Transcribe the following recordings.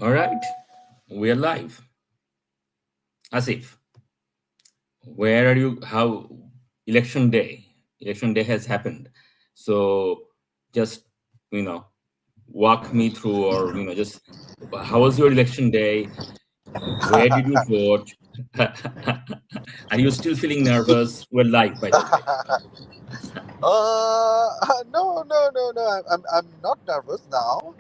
All right, we are live. Asif, where are you? How election day? Election day has happened. So just you know, walk me through, or just how was your election day? Where did you vote? Are you still feeling nervous? We're live, by the way. no. I'm not nervous now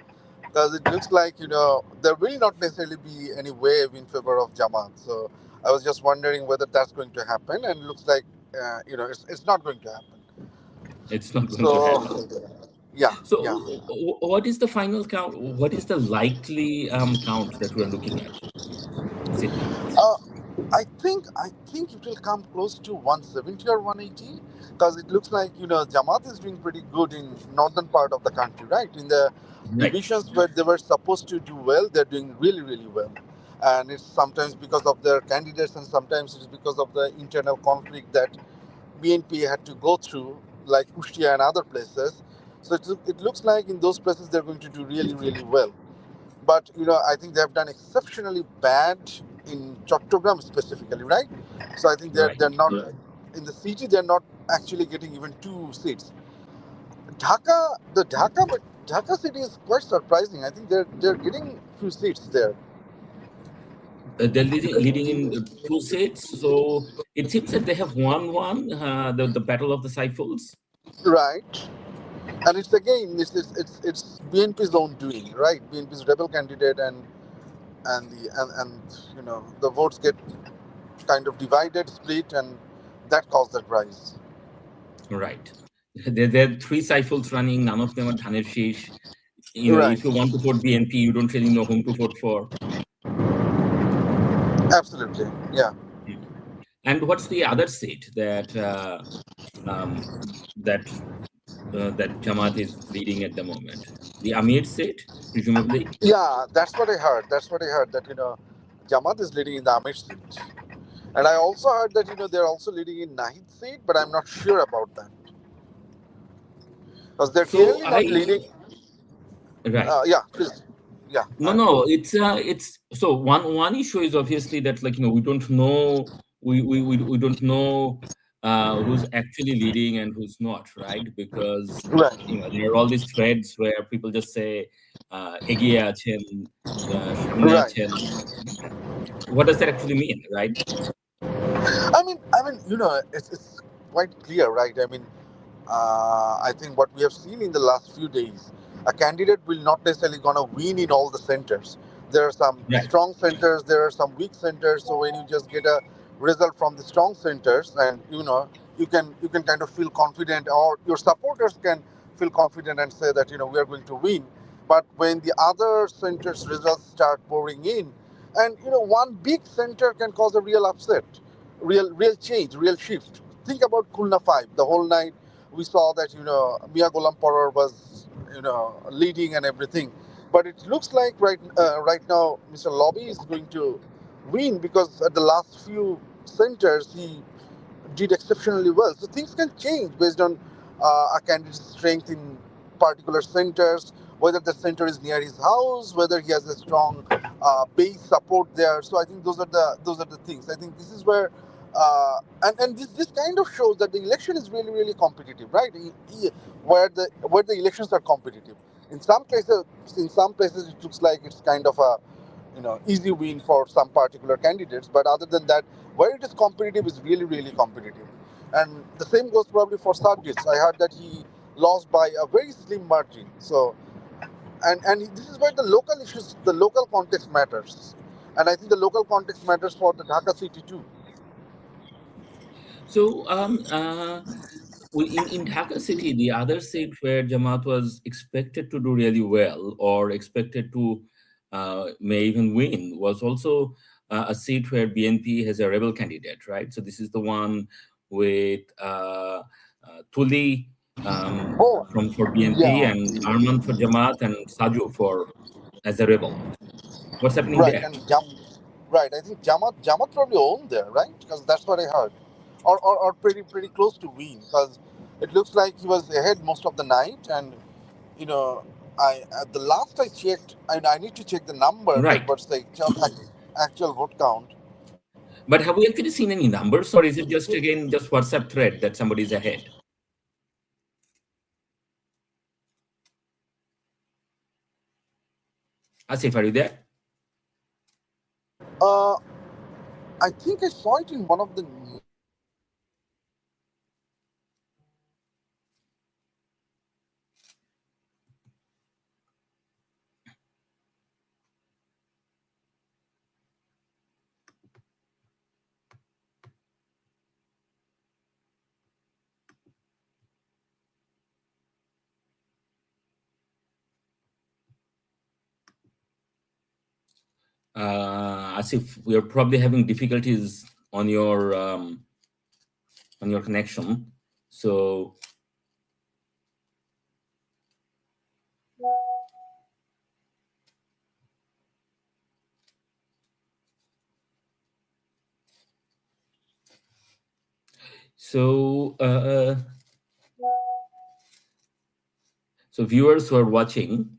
because it looks like there will not necessarily be any wave in favor of Jamaat. So I was just wondering whether that's going to happen, and it looks like it's not going to happen. It's not going to happen. So yeah, So, yeah. what is the final count? What is the likely count that we are looking at? Seat counts. Uh, I think it will come close to 170 or 180 because it looks like Jamaat is doing pretty good in northern part of the country, right? In the Right. divisions where they were supposed to do well, they're doing really really well, and it's sometimes because of their candidates and sometimes it's because of the internal conflict that BNP had to go through, like Kushtia and other places. So it looks like in those places they're going to do really really well. But I think they have done exceptionally bad in Chattogram specifically, right? So I think they're Right. they're not in the city. They're not actually getting even 2 seats. But Dhaka city is quite surprising. I think they're getting few seats there. They're leading in two sets, so it seems that they have won one, the Battle of the Cyphals. Right. And it's again it's BNP's own doing, right? BNP's rebel candidate and the votes get kind of divided, split, and that caused that rise. Right. There are three Cyphals running, none of them are Dhaner Sheesh. Right. If you want to vote BNP, you don't really know whom to vote for. Absolutely. Yeah. Mm. And what's the other seat um, that that Jamaat is leading at the moment? The Amir seat, presumably. Yeah, that's what I heard. That's what I heard that Jamaat is leading in the Amish seat. And I also heard that they're also leading in Nahid seat, but I'm not sure about that. Because they're So clearly not I leading. right. Yeah, please. Yeah, go No, ahead. no, it's so one issue is obviously that, like, we don't know, we don't know who's actually leading and who's not, right? Because Right. there are all these threads where people just say এগিয়ে আছেন, সামনে Right. আছেন. What does that actually mean, right? It's quite clear, right? I think what we have seen in the last few days, a candidate will not necessarily gonna win in all the centers. There are some Right. strong centers, there are some weak centers. So when you just get a result from the strong centers, and you can kind of feel confident, or your supporters can feel confident and say that we are going to win. But when the other centers results start pouring in, and one big center can cause a real upset, real change, real shift. Think about Kulna 5. The whole night we saw that Mia Golam Poror was leading and everything, but it looks like right now Mr. Lobby is going to win because at the last few centers he did exceptionally well. So things can change based on a candidate's strength in particular centers, whether the center is near his house, whether he has a strong base support there. So I think those are the things. I think this is where. And this kind of shows that the election is really really competitive, right? Where the elections are competitive. In some places it looks like it's kind of a easy win for some particular candidates, but other than that, where it is competitive is really really competitive. And the same goes probably for Sargis. I heard that he lost by a very slim margin. So and this is where the local issues, the local context matters, and I think the local context matters for the Dhaka city too. So in Dhaka city, the other seat where Jamaat was expected to do really well, or expected to may even win, was also a seat where BNP has a rebel candidate, right? So this is the one with Tuli Oh, for BNP, yeah, and Arman for Jamaat, and Saju for as a rebel. What's happening right. there? Right. I think Jamat probably owned there, right? Because that's what I heard, or pretty close to win, because it looks like he was ahead most of the night, and you know I at the last I checked, I need to check the number, like Right. what's the actual vote count. But have we actually seen any numbers, or is it just again just WhatsApp thread that somebody's ahead? Asif, are you there? Uh, I think I saw it in one of the news. Asif, we are probably having difficulties on your connection. So so so viewers who are watching,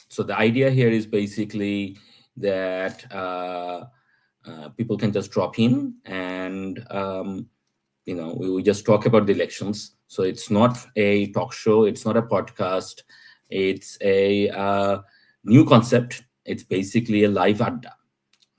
so the idea here is basically that people can just drop in and we just talk about the elections. So it's not a talk show, it's not a podcast, it's a new concept. It's basically a live adda.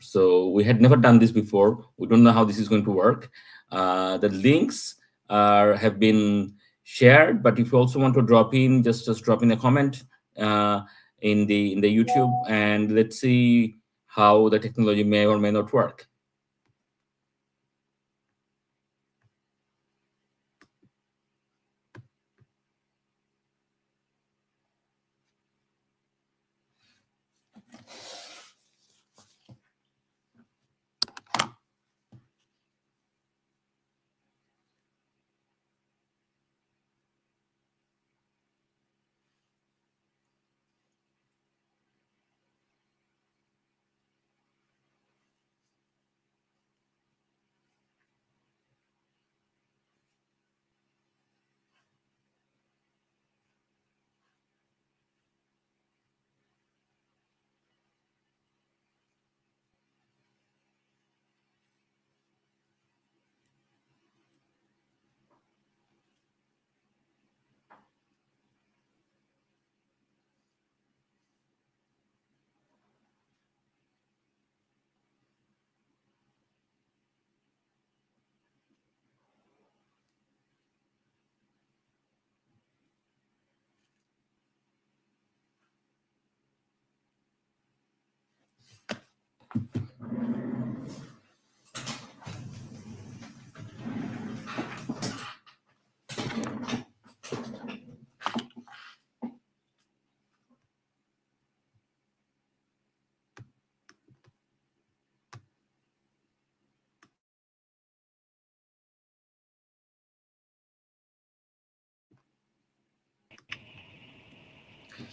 So we had never done this before. We don't know how this is going to work. The links have been shared, but if you also want to drop in, just drop in a comment uh, in the YouTube, and let's see how the technology may or may not work.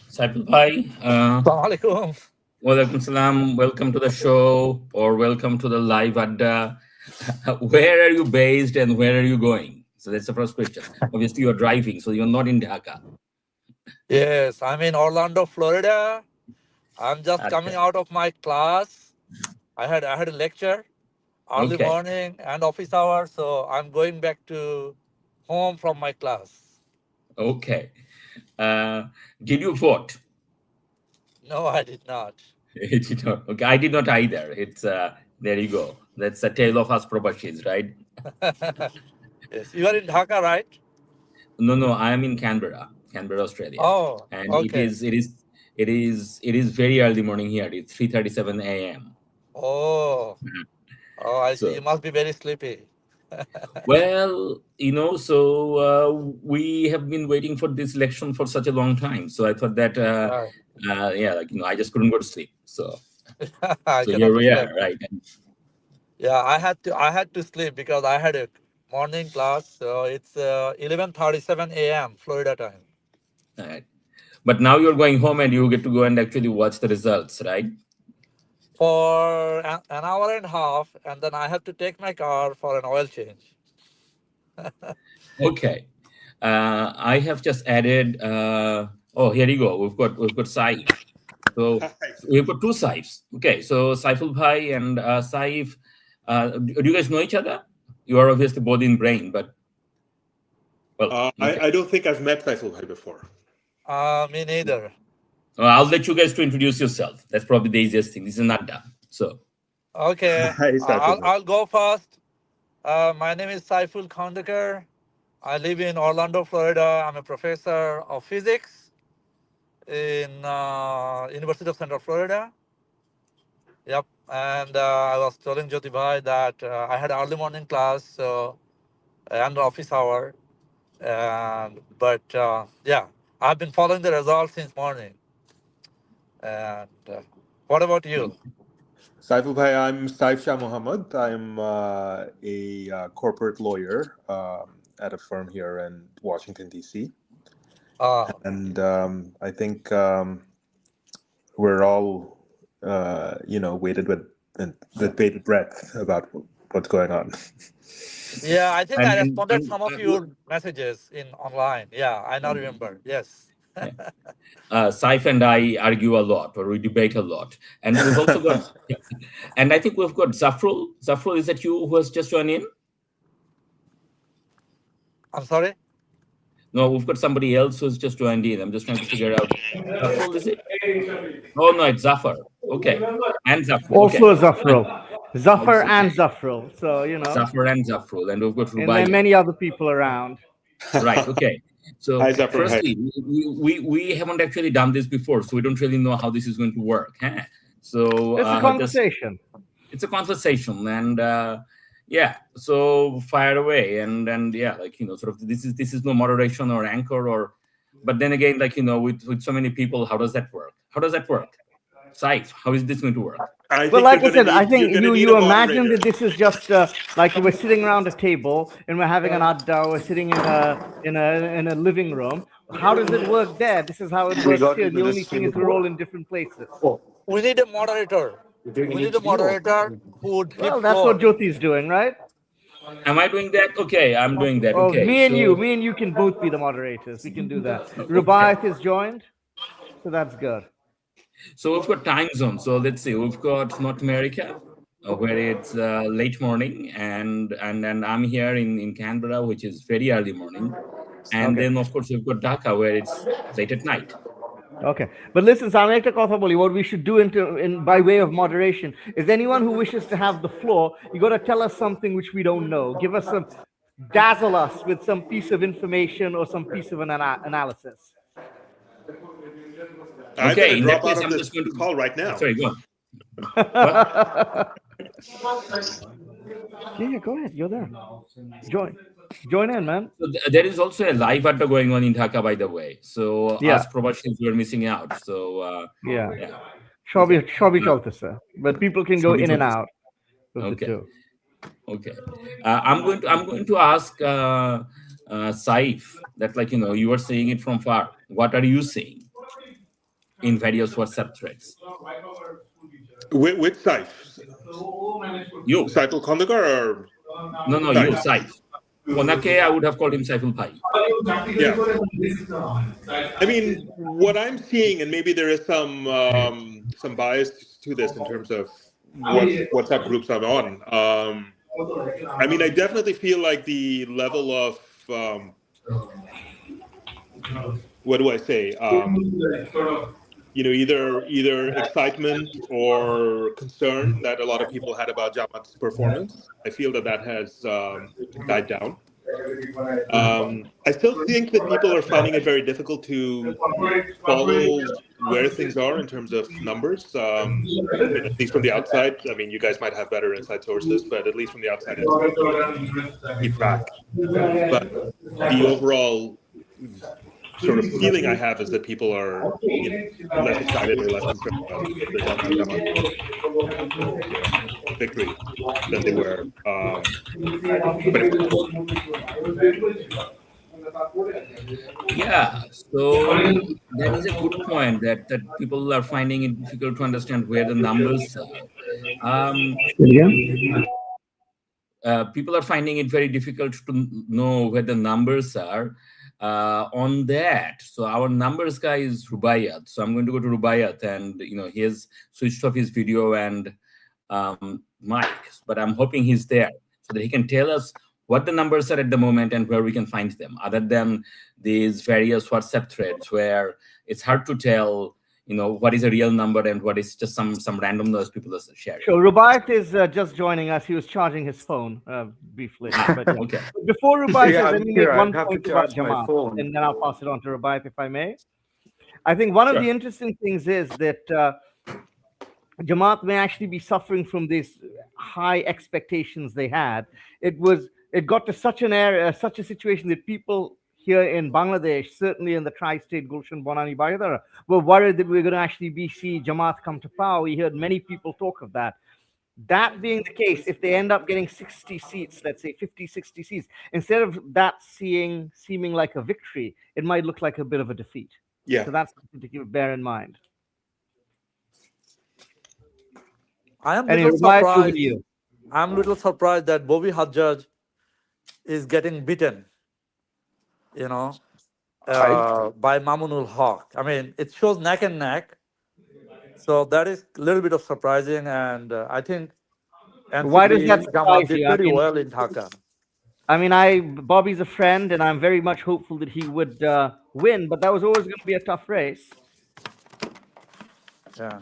Saiful Bhai, Assalamualaikum. walaikum salam. Welcome to the show, or welcome to the live adda. Where are you based and where are you going? So that's the first question. Obviously, you're driving, so you're not in Dhaka. Yes, I'm in Orlando, Florida. I'm just coming Acha. out of my class. I had a lecture early Okay, morning and office hours, so I'm going back to home from my class. okay. Uh, did you vote? No, I did not. It did not. Okay, I did not either. It's there you go. That's a tale of us Probashis, right? Yes, you are in Dhaka, right? No, no, I am in Canberra, Australia, Oh, and okay. it is very early morning here. It's 3:37 a.m. Oh, oh, I see. You So, must be very sleepy. well, so we have been waiting for this election for such a long time. So I thought that, Right. yeah, I just couldn't go to sleep. So, I so can here we understand. are, right? And, Yeah, I had to sleep because I had a morning class. So it's 11:37 a.m. Florida time. uh, but now you're going home and you get to go and actually watch the results, right? For an hour and a half, and then I have to take my car for an oil change. Okay. I have just added. Oh, here you go. We've got Saif. So Hi. we've got two Saifs. Okay, so Saiful Bhai and Saif. Do you guys know each other? You are obviously both in brain, but well, okay. I don't think I've met Faisal Bhai before. Me neither. I'll let you guys to introduce yourself. That's probably the easiest thing. This is not done. So Okay, Hi, Saiful Bhai. I'll go first. My name is Saiful Khandekar. I live in Orlando, Florida. I'm a professor of physics in University of Central Florida. Yep. And I was telling Jyoti Bhai that I had early morning class, so and office hour. But yeah, I've been following the results since morning. And what about you? Saiful Bhai, I'm Saif Shah Mohammed. I'm a corporate lawyer at a firm here in Washington, D.C. Uh, And I think we're all, with bated breath about what's going on. yeah, I think and I and, responded and some of your messages in online. Yeah, I now remember. Yes. yeah. Saif and I argue a lot, or we debate a lot, and we've also got. And I think we've got Zafrul. Zafrul, is that you who has just joined in? I'm sorry. No, we've got somebody else who's just joined in. I'm just trying to figure out. Zafrul, is it? Oh no, it's Zafar. Okay, and Zafrul. Also Okay, a Zafrul. Zafar okay. and Zafrul. So, Zafar and Zafrul, and we've got and there are Rubaya. many other people around. Right. Okay. So, Hi, Zafar Bhai. firstly, we haven't actually done this before, so we don't really know how this is going to work. Huh? So, It's a just conversation. it's a conversation, and yeah. So fire away, and yeah, sort of this is no moderation or anchor or, but then again, with so many people, how does that work? How does that work? Saif, how is this going to work? I Well, think like I said, I you're think gonna need you a imagine moderator. that this is just like we're sitting around a table and we're having an adda, we're sitting in a living room. How does it work there? This is how it works here. The only thing is we're all in different places. We need a moderator. We need a moderator who would give Well, that's what floor. Jyoti is doing, right? Am I doing that? Okay, I'm doing that. Oh, Okay, so me and you can both be the moderators. We can do that. Rubaiyat is joined, so that's good. so we've got time zone. So let's see, we've got North America, where it's late morning, and I'm here in Canberra, which is very early morning, and Okay. then of course we've got Dhaka, where it's late at night. Okay, but listen, Samekta Kothapoli, what we should do in by way of moderation is anyone who wishes to have the floor, you got to tell us something which we don't know. Give us some, dazzle us with some piece of information or some piece of an analysis. I'm Okay, gonna in that drop out case, of I'm this just going to. call right now. Sorry, go on. What? Yeah, go ahead. You're there. Join in, man. So there is also a live adda going on in Dhaka, by the way. So Yeah, us Probashis were missing out. So yeah. yeah, Shobi okay. Chaltasa, but people can go Shobhi in and Chotis. out of the Okay, two. okay. I'm going to ask Saif that, you were saying it from far. What are you saying in various WhatsApp threads? With Saif. You. Saiful Khandekar or No, you, Saif? Saif. Onake, I would have called him Saiful Bhai. Yeah. I mean, what I'm seeing, and maybe there is some bias to this in terms of what WhatsApp groups I'm on. I mean, I definitely feel like the level of what do I say? Either excitement or concern that a lot of people had about Jamaat's performance. I feel that has died down. I still think that people are finding it very difficult to follow where things are in terms of numbers. At least from the outside, I mean, you guys might have better inside sources, but at least from the outside, it's difficult to keep track. But the overall sort of feeling I have is that people are less excited or less concerned about the Jamaat victory than they were. Yeah, so that is a good point that people are finding it difficult to understand where the numbers are. People are finding it very difficult to know where the numbers are. On that, so our numbers guy is Rubaiyat. So I'm going to go to Rubaiyat, and he has switched off his video and mic, but I'm hoping he's there so that he can tell us what the numbers are at the moment and where we can find them, other than these various WhatsApp threads where it's hard to tell, what is a real number and what is just some random noise people are sharing. So Rubaiyat is just joining us. He was charging his phone briefly. But yeah. Okay. Before Rubaiyat Yeah, says, let I'm me here. make I one have to point about charge my Jamaat, phone. and then I'll pass it on to Rubaiyat if I may. I think one of Sure. the interesting things is that Jamaat may actually be suffering from these high expectations they had. It got to such an area, such a situation that people here in Bangladesh, certainly in the tri-state Gulshan Bonani Bayadara, were worried that we were going to actually see Jamaat come to power. We heard many people talk of that. That being the case, if they end up getting 60 seats, let's say 50, 60 seats, instead of that seeming like a victory, it might look like a bit of a defeat. Yeah. So that's something to bear in mind. I am Anyway, little Rubaiyat, over to surprised. you. I'm little surprised that Bobby Hajjaj is getting beaten, by Mamunul Haq. I mean, it shows neck and neck. So that is a little bit of surprising, and I think Why does that NCP Jamaat surprise did you? pretty well in Dhaka. Bobby's a friend, and I'm very much hopeful that he would win. But that was always going to be a tough race. Yeah.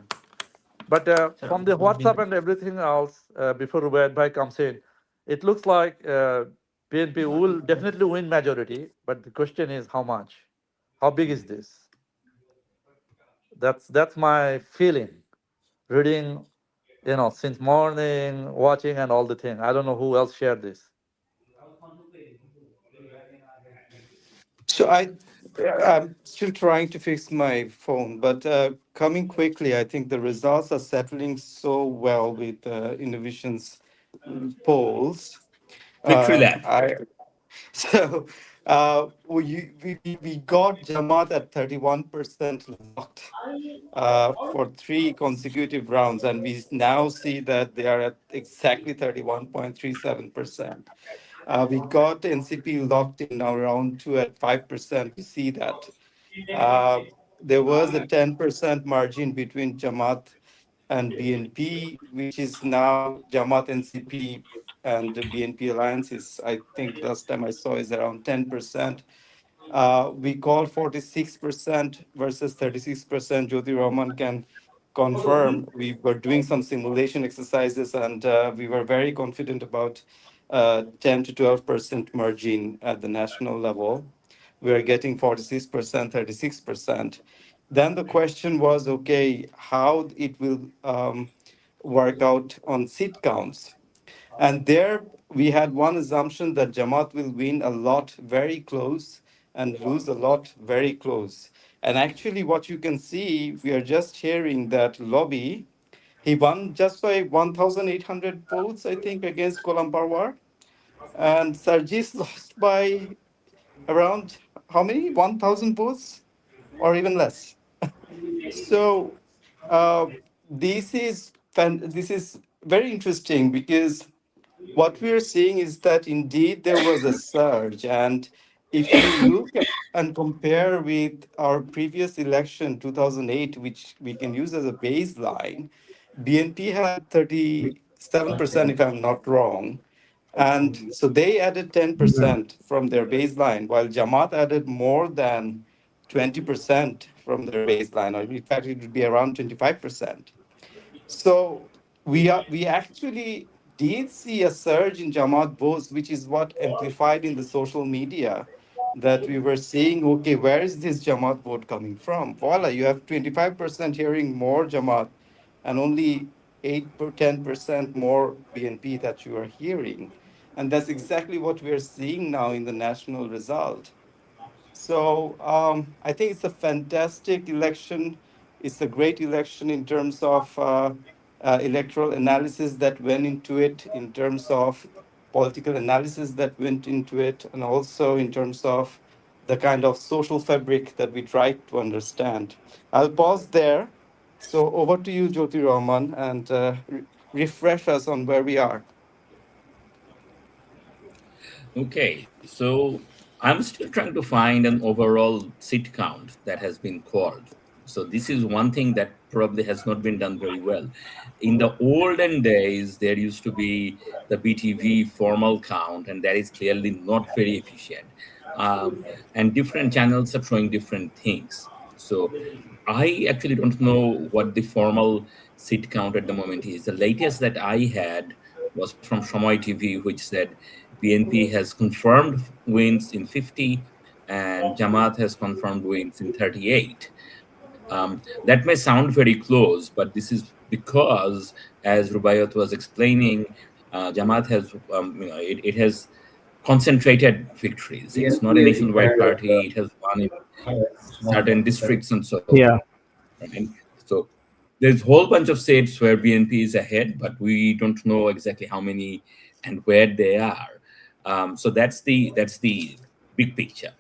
But from the WhatsApp and everything else, before Rubaiyat Bhai comes in, it looks like PNP will definitely win majority. But the question is how much? How big is this? That's my feeling. Reading, since morning, watching and all the thing. I don't know who else shared this. So I'm still trying to fix my phone, but coming quickly, I think the results are settling so well with Innovation's polls. Victory lap. So we got Jamaat at 31% locked for three consecutive rounds, and we now see that they are at exactly 31.37%. We got NCP locked in now round two at 5%. We see that. Uh, there was a 10% margin between Jamaat and BNP, which is now Jamaat NCP and the BNP alliance is, I think last time I saw, is around 10%. We called 46% versus 36%. Jyoti Rahman can confirm. We were doing some simulation exercises, and we were very confident about 10 to 12% margin at the national level. We are getting 46%, 36%. Then the question was, okay, how it will work out on seat counts. And there we had one assumption that Jamaat will win a lot very close and lose a lot very close. And actually, what you can see, we are just hearing that Lobby, he won just by 1,800 votes, I think, against Kolam Parwar. And Sarjis lost by around how many? 1,000 votes or even less. So uh, this is very interesting because what we are seeing is that indeed there was a surge. And if you look at and compare with our previous election, 2008, which we can use as a baseline, BNP had 37%, if I'm not wrong. And so they added 10% from their baseline, while Jamaat added more than 20% from their baseline, or in fact, it would be around 25%. So we actually did see a surge in Jamaat votes, which is what amplified in the social media that we were seeing, okay, where is this Jamaat vote coming from? Voila, you have 25% hearing more Jamaat and only 8 or 10% more BNP that you are hearing. And that's exactly what we are seeing now in the national result. So I think it's a fantastic election. It's a great election in terms of electoral analysis that went into it, in terms of political analysis that went into it, and also in terms of the kind of social fabric that we tried to understand. I'll pause there. So over to you, Jyoti Rahman, and refresh us on where we are. Okay, so I'm still trying to find an overall seat count that has been called. So this is one thing that probably has not been done very well. In the olden days, there used to be the BTV formal count, and that is clearly not very efficient. And different channels are showing different things. So I actually don't know what the formal seat count at the moment is. The latest that I had was from Shomoy TV, which said BNP has confirmed wins in 50 and Jamaat has confirmed wins in 38. That may sound very close, but this is because, as Rubayat was explaining, Jamaat has, it has concentrated victories. It's not a nationwide party. It has won in certain districts and so on. Yeah. Right? So there's a whole bunch of states where BNP is ahead, but we don't know exactly how many and where they are. So that's the big picture.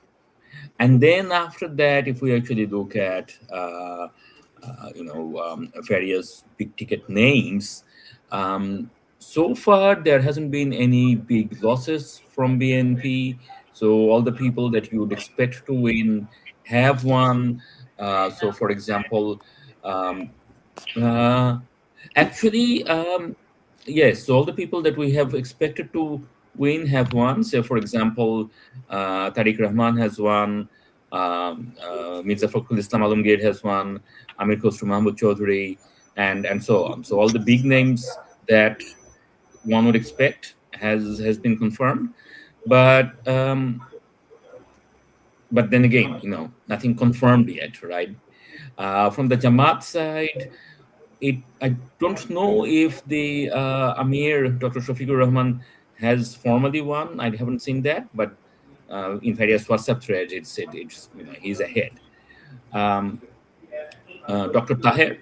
And then after that, if we actually look at various big ticket names, so far there hasn't been any big losses from BNP. So all the people that you would expect to win have won. So for example, um, uh, actually, yes. So all the people that we have expected to win have won. So, for example, Tariq Rahman has won. Mirza Fakhrul Islam Alamgir has won. Amir Khosrow Mahmood Chaudhary, and so on. So all the big names that one would expect has been confirmed. But but then again, nothing confirmed yet, right? From the Jamaat side, I don't know if the Amir, Dr. Shafiqur Rahman, has formally won. I haven't seen that, but in various WhatsApp threads, it said he's ahead. Um, Dr. Taher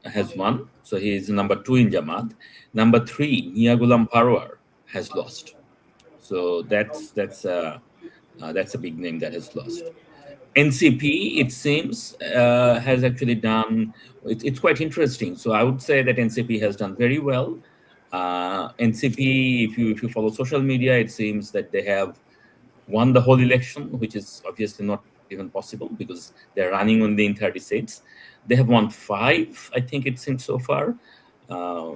has won, so he is number 2 in Jamaat. Number 3, Mia Gulam Parwar, has lost. So that's a big name that has lost. NCP, it seems, has actually done. It's quite interesting. So I would say that NCP has done very well. NCP, if you follow social media, it seems that they have won the whole election, which is obviously not even possible because they're running only in 30 seats. They have won 5, I think it seems so far. Uh,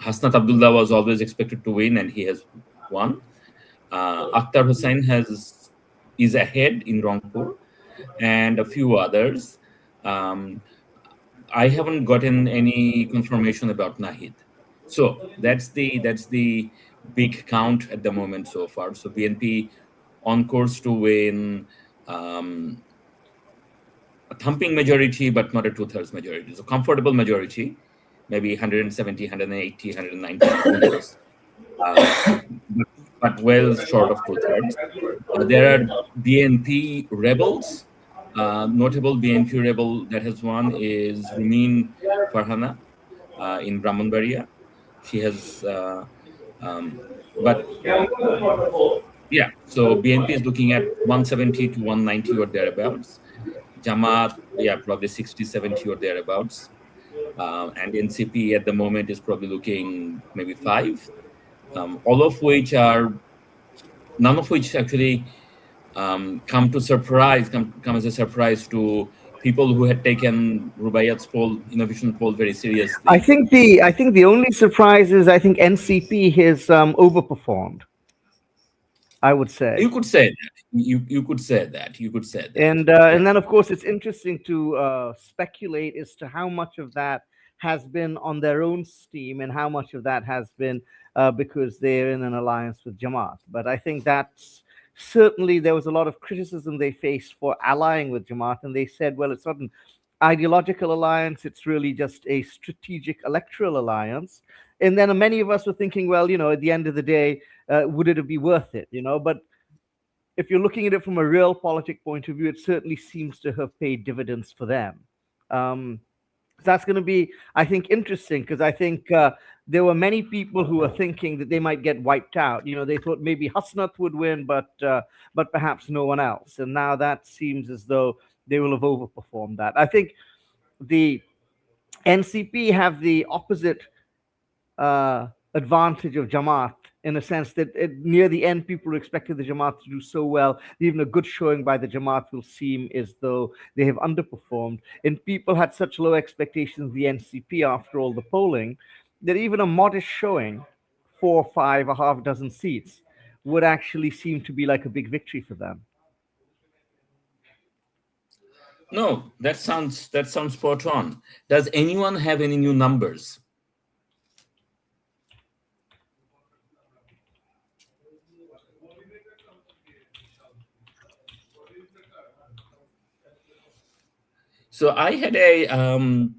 Hasnat Abdullah was always expected to win, and he has won. Akhtar Hussain is ahead in Rangpur, and a few others. Um, I haven't gotten any confirmation about Nahid. So that's the big count at the moment so far. So BNP on course to win a thumping majority, but not a two-thirds majority. So comfortable majority, maybe 170, 180, 190, who knows? Uh, but well short of two-thirds. There are BNP rebels. Notable BNP rebel that has won is Rumin Farhana in Brahmanbaria. She has, but yeah, so BNP is looking at 170 to 190 or thereabouts. Jamaat, yeah, probably 60, 70 or thereabouts. And NCP at the moment is probably looking maybe 5, all of which are, none of which actually come as a surprise to people who had taken Rubaiyat's innovation poll very seriously. I think the only surprise is I think NCP has overperformed. I would say. You could say that. You could say that. You could say that. And Yeah. then of course it's interesting to speculate as to how much of that has been on their own steam and how much of that has been because they're in an alliance with Jamaat. But I think that's certainly there was a lot of criticism they faced for allying with Jamaat, and they said, well, it's not an ideological alliance; it's really just a strategic electoral alliance. And then many of us were thinking, well, at the end of the day, would it be worth it? But if you're looking at it from a realpolitik point of view, it certainly seems to have paid dividends for them. That's going to be, I think, interesting because I think there were many people who were thinking that they might get wiped out. They thought maybe Hasnath would win, but perhaps no one else. And now that seems as though they will have overperformed that. I think the NCP have the opposite advantage of Jamaat in a sense that near the end, people expected the Jamaat to do so well. Even a good showing by the Jamaat will seem as though they have underperformed. And people had such low expectations of the NCP after all the polling that even a modest showing, 4, 5, a half dozen seats, would actually seem to be like a big victory for them. No, that sounds spot on. Does anyone have any new numbers? So I had in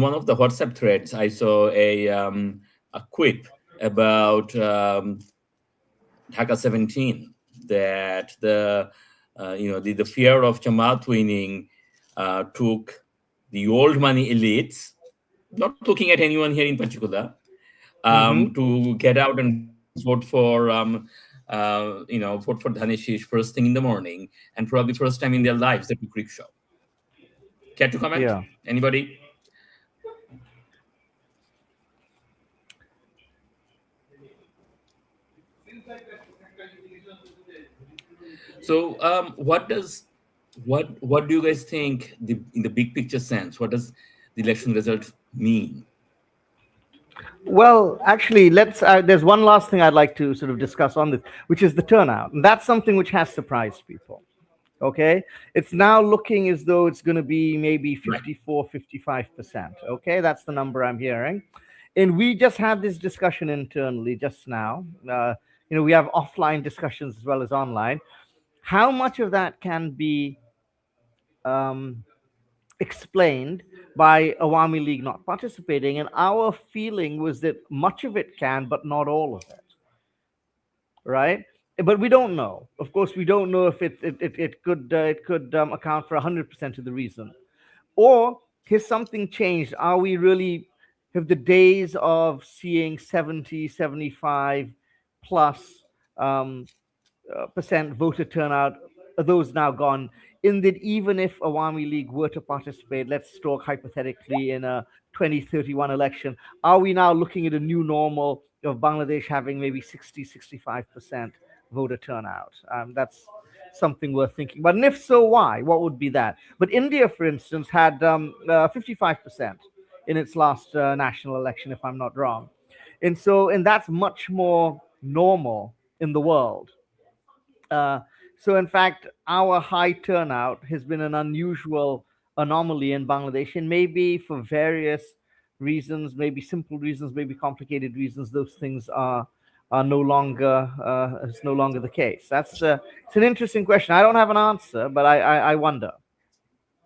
one of the WhatsApp threads I saw a quip about Dhaka 17, that the fear of Jamaat winning took the old money elites, not looking at anyone here in particular, to get out and vote for Dhaneshish first thing in the morning, and probably first time in their lives they took rickshaw. Care to comment? Yeah. Anybody? So what do you guys think in the big picture sense? What does the election result mean? Well, actually, there's one last thing I'd like to sort of discuss on this, which is the turnout. And that's something which has surprised people. Okay. It's now looking as though it's going to be maybe 54, 55%. Okay. That's the number I'm hearing. And we just had this discussion internally just now. We have offline discussions as well as online. How much of that can be explained by Awami League not participating? And our feeling was that much of it can, but not all of it. Right? But we don't know. Of course, we don't know if it could account for 100% of the reason. Or has something changed? Are we really, have the days of seeing 70, 75 plus percent voter turnout, are those now gone? In that even if Awami League were to participate, let's talk hypothetically in a 2031 election, are we now looking at a new normal of Bangladesh having maybe 60, 65% voter turnout? That's something worth thinking about. And if so, why? What would be that? But India, for instance, had 55% in its last national election, if I'm not wrong. And that's much more normal in the world. So, in fact, our high turnout has been an unusual anomaly in Bangladesh, and maybe for various reasons, maybe simple reasons, maybe complicated reasons, those things are no longer it's no longer the case. It's an interesting question. I don't have an answer, but I wonder.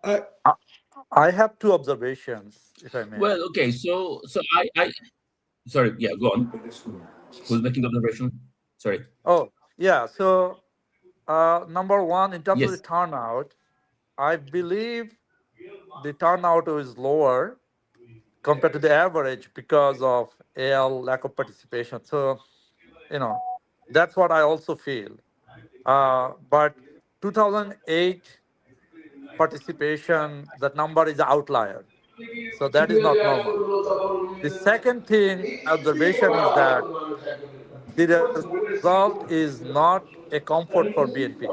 I have two observations, if I may. Well, okay, so I sorry, yeah, go on. Who's making the observation? Sorry. Oh, yeah. So, number one, in terms of the Yes. turnout, I believe the turnout is lower compared to the average because of AL lack of participation. So, that's what I also feel. But 2008 participation, that number is an outlier. So that is not normal. The second thing, observation is that the result is not a comfort for BNP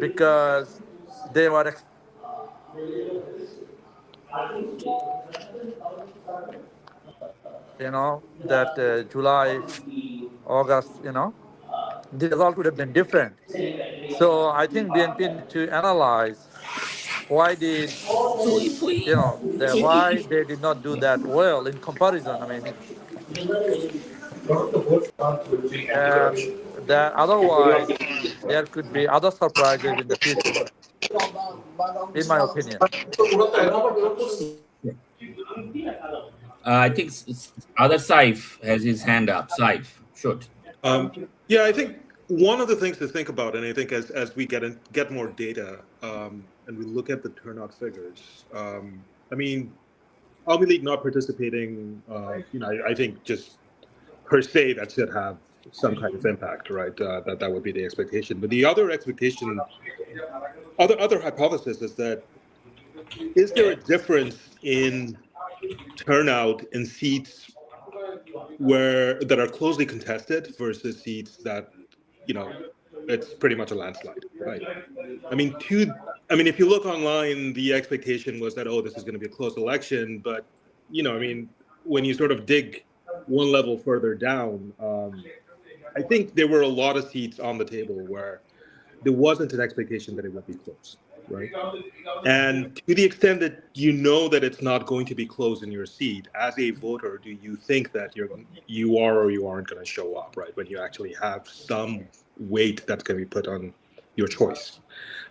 because they were that July, August, the result would have been different. So I think BNP need to analyze why did So if we why they did not do that well in comparison. I mean, and that otherwise there could be other surprises in the future, in my opinion. I think other Saif has his hand up. Saif, should. Yeah, I think one of the things to think about, and I think as we get more data and we look at the turnout figures, I mean, Army League not participating, I think just per se that should have some kind of impact, right? That would be the expectation. But the other expectation, other hypothesis is that is there a difference in turnout in seats that are closely contested versus seats that, it's pretty much a landslide, right? I mean, if you look online, the expectation was that, oh, this is going to be a close election, but when you sort of dig one level further down, I think there were a lot of seats on the table where there wasn't an expectation that it would be close, right? And to the extent that that it's not going to be close in your seat, as a voter, do you think that you are or you aren't going to show up, right? When you actually have some weight that's going to be put on your choice.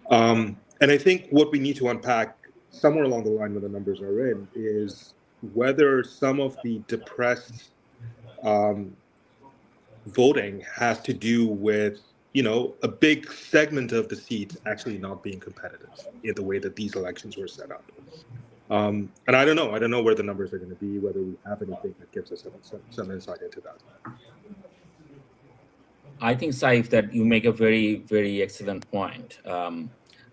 And I think what we need to unpack somewhere along the line when the numbers are in is whether some of the depressed voting has to do with a big segment of the seats actually not being competitive in the way that these elections were set up. And I don't know where the numbers are going to be, whether we have anything that gives us some insight into that. I think, Saif, that you make a very, very excellent point.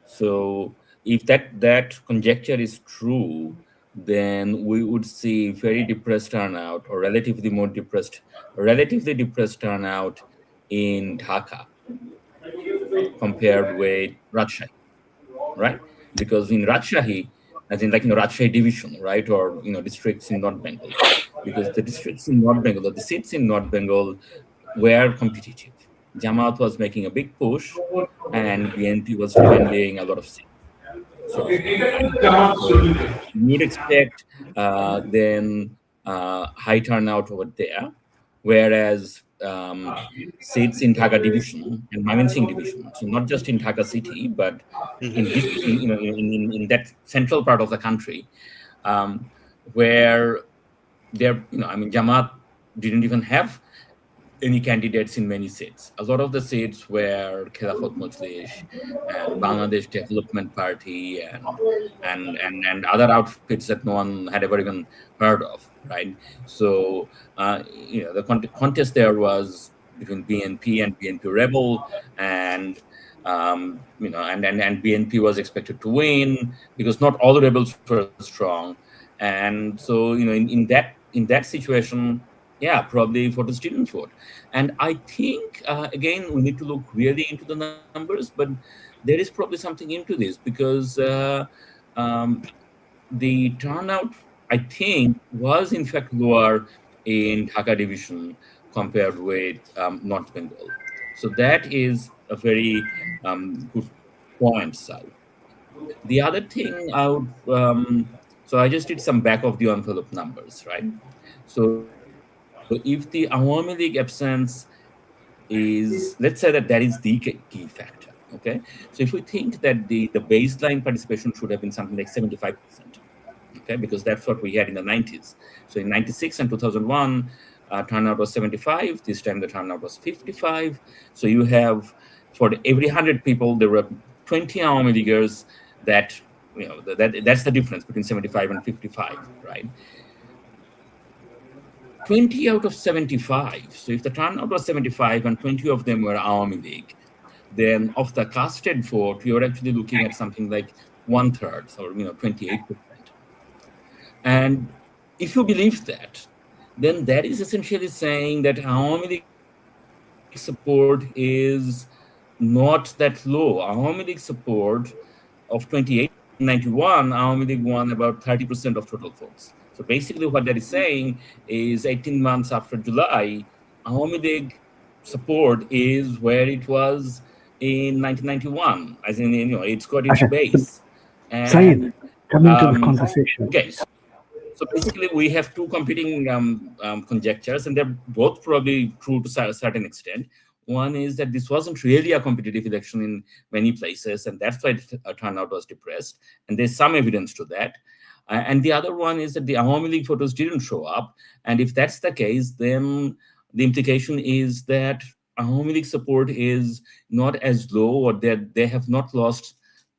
So if that conjecture is true, then we would see very depressed turnout, or relatively depressed turnout in Dhaka compared with Rajshahi, right? Because in Rajshahi, as in Rajshahi division, right, or districts in North Bengal, because the districts in North Bengal, or the seats in North Bengal, were competitive. Jamaat was making a big push, and BNP was defending a lot of seats, so to speak. Right? So you would expect then high turnout over there, whereas seats in Dhaka division and Mymensingh division, so not just in Dhaka city, but in this, in that central part of the country, where Jamaat didn't even have any candidates in many seats. A lot of the seats were Khilafat Majlis and Bangladesh Development Party and other outfits that no one had ever even heard of, right? So the contest there was between BNP and BNP Rebel, and and BNP was expected to win because not all the rebels were strong, and so in that situation, yeah, probably voters didn't vote. And I think, again, we need to look really into the numbers, but there is probably something into this because um, the turnout, I think, was in fact lower in Dhaka division compared with North Bengal. So that is a very good point, Sai. The other thing so I just did some back of the envelope numbers, right? So if the Awami League absence is, let's say that is the key factor, okay? So if we think that the baseline participation should have been something like 75%, okay, because that's what we had in the 90s. So in 96 and 2001, turnout was 75. This time the turnout was 55. So you have, for every 100 people, there were 20 Awami Leaguers that, that's the difference between 75 and 55, right? 20 out of 75. So if the turnout was 75 and 20 of them were Awami League, then of the casted vote, you're actually looking at something like 1/3, or 28%. And if you believe that, then that is essentially saying that Awami League support is not that low. Awami League support of 2018 and 91, Awami League won about 30% of total votes. So basically what that is saying is 18 months after July, Awami League support is where it was in 1991, as in, it's got its Asha, base. Saeed, And coming to the conversation. okay, so basically we have two competing conjectures, and they're both probably true to a certain extent. One is that this wasn't really a competitive election in many places, and that's why the turnout was depressed. And there's some evidence to that. And the other one is that the Awami League voters didn't show up. And if that's the case, then the implication is that Awami League support is not as low, or that they have not lost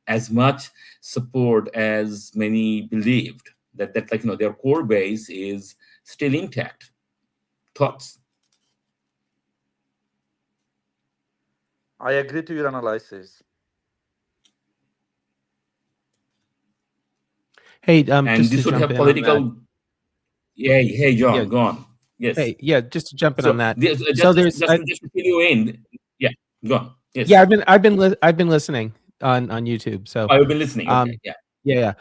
as much support as many believed. That their core base is still intact. Thoughts? I agree to your analysis. Hey, And just this to would jump have in on that. political. Yeah, hey, John, Yeah, go on. Yes. Hey, yeah, just to jump in So on that. just So just, there's, just, to- just to fill you in. Yeah. Go on. Yes. yeah, I've been listening on YouTube. So, Oh, you've been listening. Okay. um, Yeah.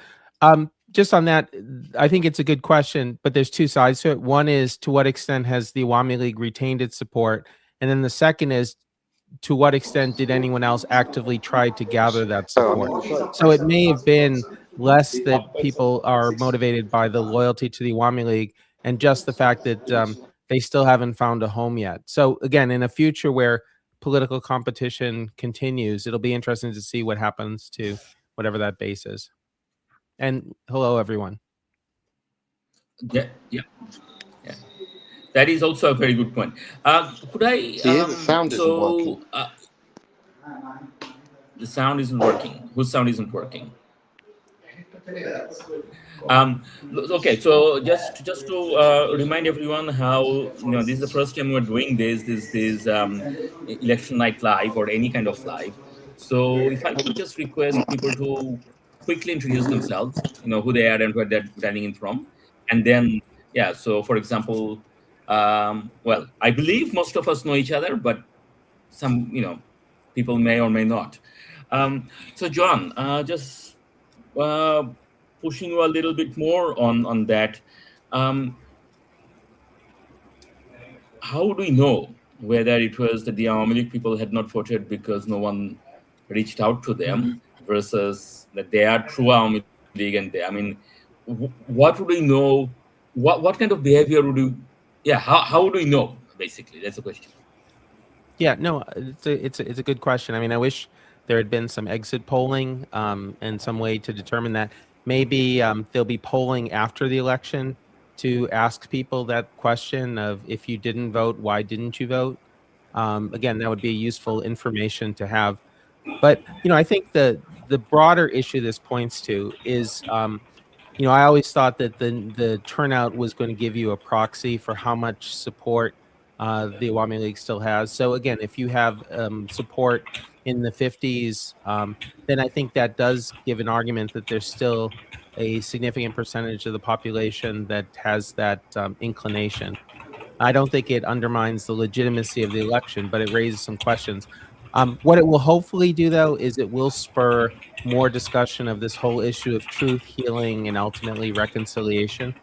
yeah. Just on that, I think it's a good question, but there's two sides to it. One is, to what extent has the Awami League retained its support? And then the second is, to what extent did anyone else actively try to gather that support? So it may have been less that people are motivated by the loyalty to the Awami League and just the fact that they still haven't found a home yet. So again, in a future where political competition continues, it'll be interesting to see what happens to whatever that base is. And hello, everyone. Yeah. Yeah. Yeah. That is also a very good point. Could I? See, the sound isn't working. The sound isn't working. Whose sound isn't working? Okay, so just to remind everyone how, this is the first time we're doing this election night live or any kind of live. So if I could just request people to quickly introduce themselves, who they are and where they're dialing in from, and then yeah. So for example, well, I believe most of us know each other, but some people may or may not. So John, just uh, pushing you a little bit more on that. Um, how do we know whether it was that the Awami League people had not voted because no one reached out to them, versus that they are true Awami League and they? I mean, what would we know? What kind of behavior would you? Yeah, how would we know? Basically, that's the question. Yeah, no, it's a good question. I mean, I wish there had been some exit polling and some way to determine that. Maybe there'll be polling after the election to ask people that question of, if you didn't vote, why didn't you vote? Again, that would be useful information to have. But I think the broader issue this points to is, I always thought that the turnout was going to give you a proxy for how much support the Awami League still has. So again, if you have support in the 50s, then I think that does give an argument that there's still a significant percentage of the population that has that inclination. I don't think it undermines the legitimacy of the election, but it raises some questions. What it will hopefully do, though, is it will spur more discussion of this whole issue of truth, healing, and ultimately reconciliation.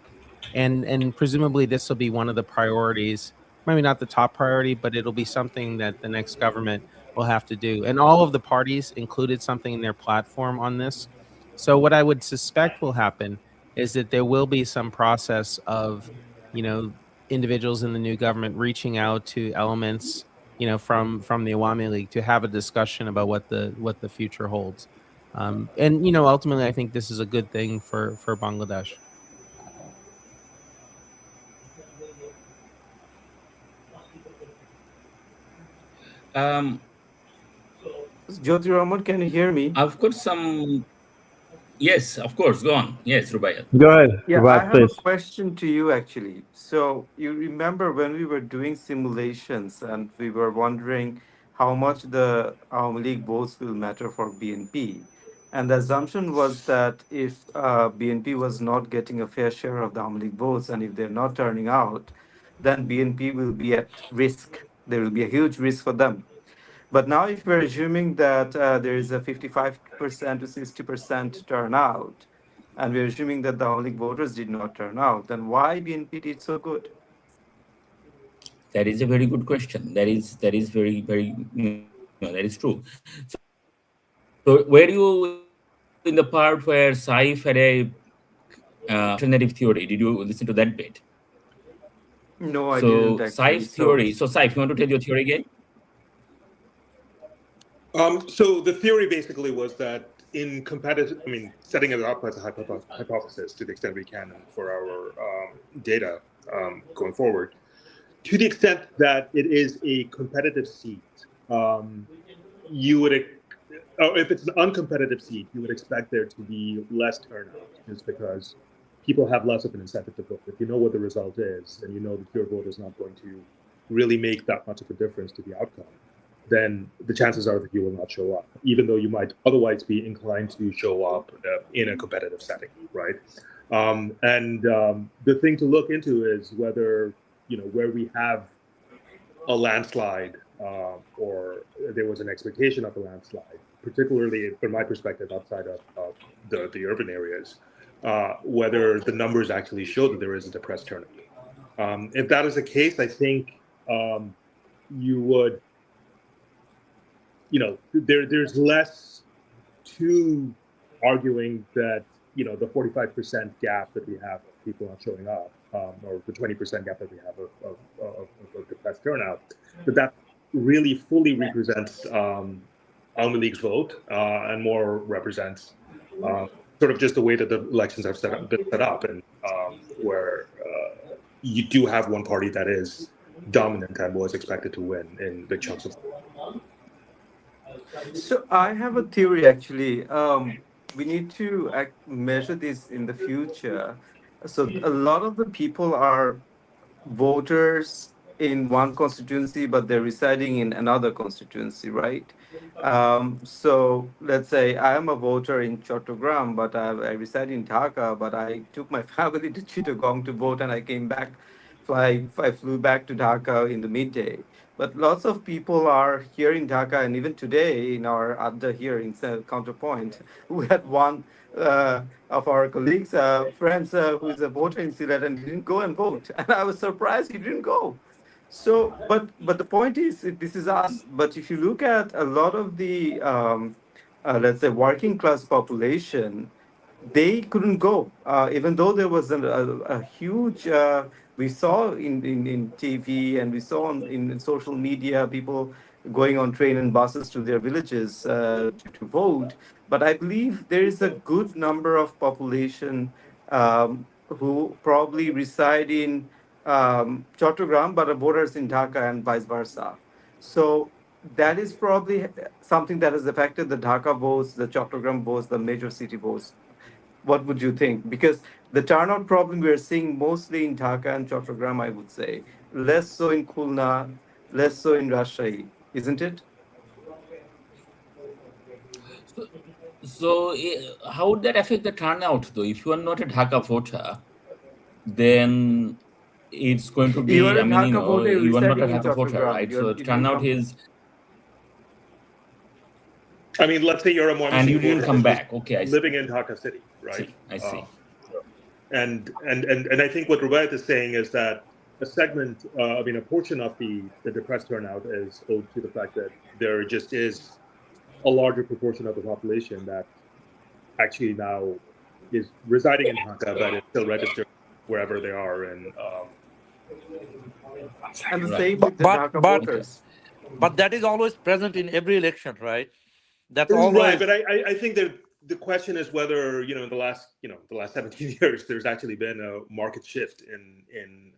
And presumably this will be one of the priorities, maybe not the top priority, but it'll be something that the next government will have to do. And all of the parties included something in their platform on this. So what I would suspect will happen is that there will be some process of, you know, individuals in the new government reaching out to elements, from the Awami League to have a discussion about what the future holds. And ultimately, I think this is a good thing for Bangladesh. Um, Jyoti Rahman, can you hear me? I've got some. Yes, of course. Go on. Yes, Rubaiyat. Go ahead, Yeah, I Rubaiyat, have a please. question to you actually. So, you remember when we were doing simulations and we were wondering how much the Awami League votes will matter for BNP? And the assumption was that if BNP was not getting a fair share of the Awami League votes and if they're not turning out, then BNP will be at risk. There will be a huge risk for them. But now, if we're assuming that there is a 55% to 60% turnout, and we're assuming that the only voters did not turn out, then why BNP did so good? That is a very good question. That is very very that is true. So were you in the part where Saif had a alternative theory? Did you listen to that bit? No, I So didn't Saif's actually. So, theory. So Saif, you want to tell your theory again? So the theory basically was that in competitive, I mean, setting it up as a hypothesis to the extent we can for our data going forward, to the extent that it is a competitive seat, you would, if it's an uncompetitive seat, you would expect there to be less turnout, just because people have less of an incentive to vote. If you know what the result is, and you know that your vote is not going to really make that much of a difference to the outcome, then the chances are that you will not show up, even though you might otherwise be inclined to show up in a competitive setting, right? The thing to look into is whether where we have a landslide or there was an expectation of a landslide, particularly from my perspective outside of the urban areas, whether the numbers actually show that there is a depressed turnout. If that is the case, I think you would, there's less to arguing that, the 45% gap that we have of people not showing up, or the 20% gap that we have of depressed turnout, that really fully represents Army League's vote and more represents sort of just the way that the elections have been set up, and where you do have one party that is dominant and was expected to win in big chunks of. So I have a theory actually. We need to measure this in the future. So a lot of the people are voters in one constituency, but they're residing in another constituency, right? So let's say I am a voter in Chattogram, but I reside in Dhaka, but I took my family to Chittagong to vote, and I came back. I flew back to Dhaka in the midday. But lots of people are here in Dhaka, and even today in our Adda here in Counterpoint, we had one of our colleagues, friends, who is a voter in Sylhet, and he didn't go and vote. And I was surprised he didn't go. So, but the point is, this is us. But if you look at a lot of the, let's say, working class population, they couldn't go, even though there was a huge. We saw in TV and we saw in social media people going on train and buses to their villages to vote. But I believe there is a good number of population who probably reside in Chattogram, but are voters in Dhaka and vice versa. So that is probably something that has affected the Dhaka votes, the Chattogram votes, the major city votes. What would you think? Because the turnout problem we are seeing mostly in Dhaka and Chattogram, I would say, less so in Khulna, less so in Rajshahi, isn't it? So, how would that affect the turnout, though? If you are not a Dhaka voter, then it's going to be. You are a I mean, Dhaka voter you are not a residing in Dhaka voter, Chattogram. right? You So, didn't turnout come. is. I mean, let's say you're a Mohammed And you Singh didn't voter come back. Okay, I see. living in Dhaka City, right? I see. And I think what Rubaiyat is saying is that a segment, a portion of the depressed turnout is owed to the fact that there just is a larger proportion of the population that actually now is residing in Dhaka, but is still registered wherever they are. And the Right. same with the But Dhaka but voters. but that is always present in every election, right? That's right, always but I think that the question is whether in the last 17 years there's actually been a market shift in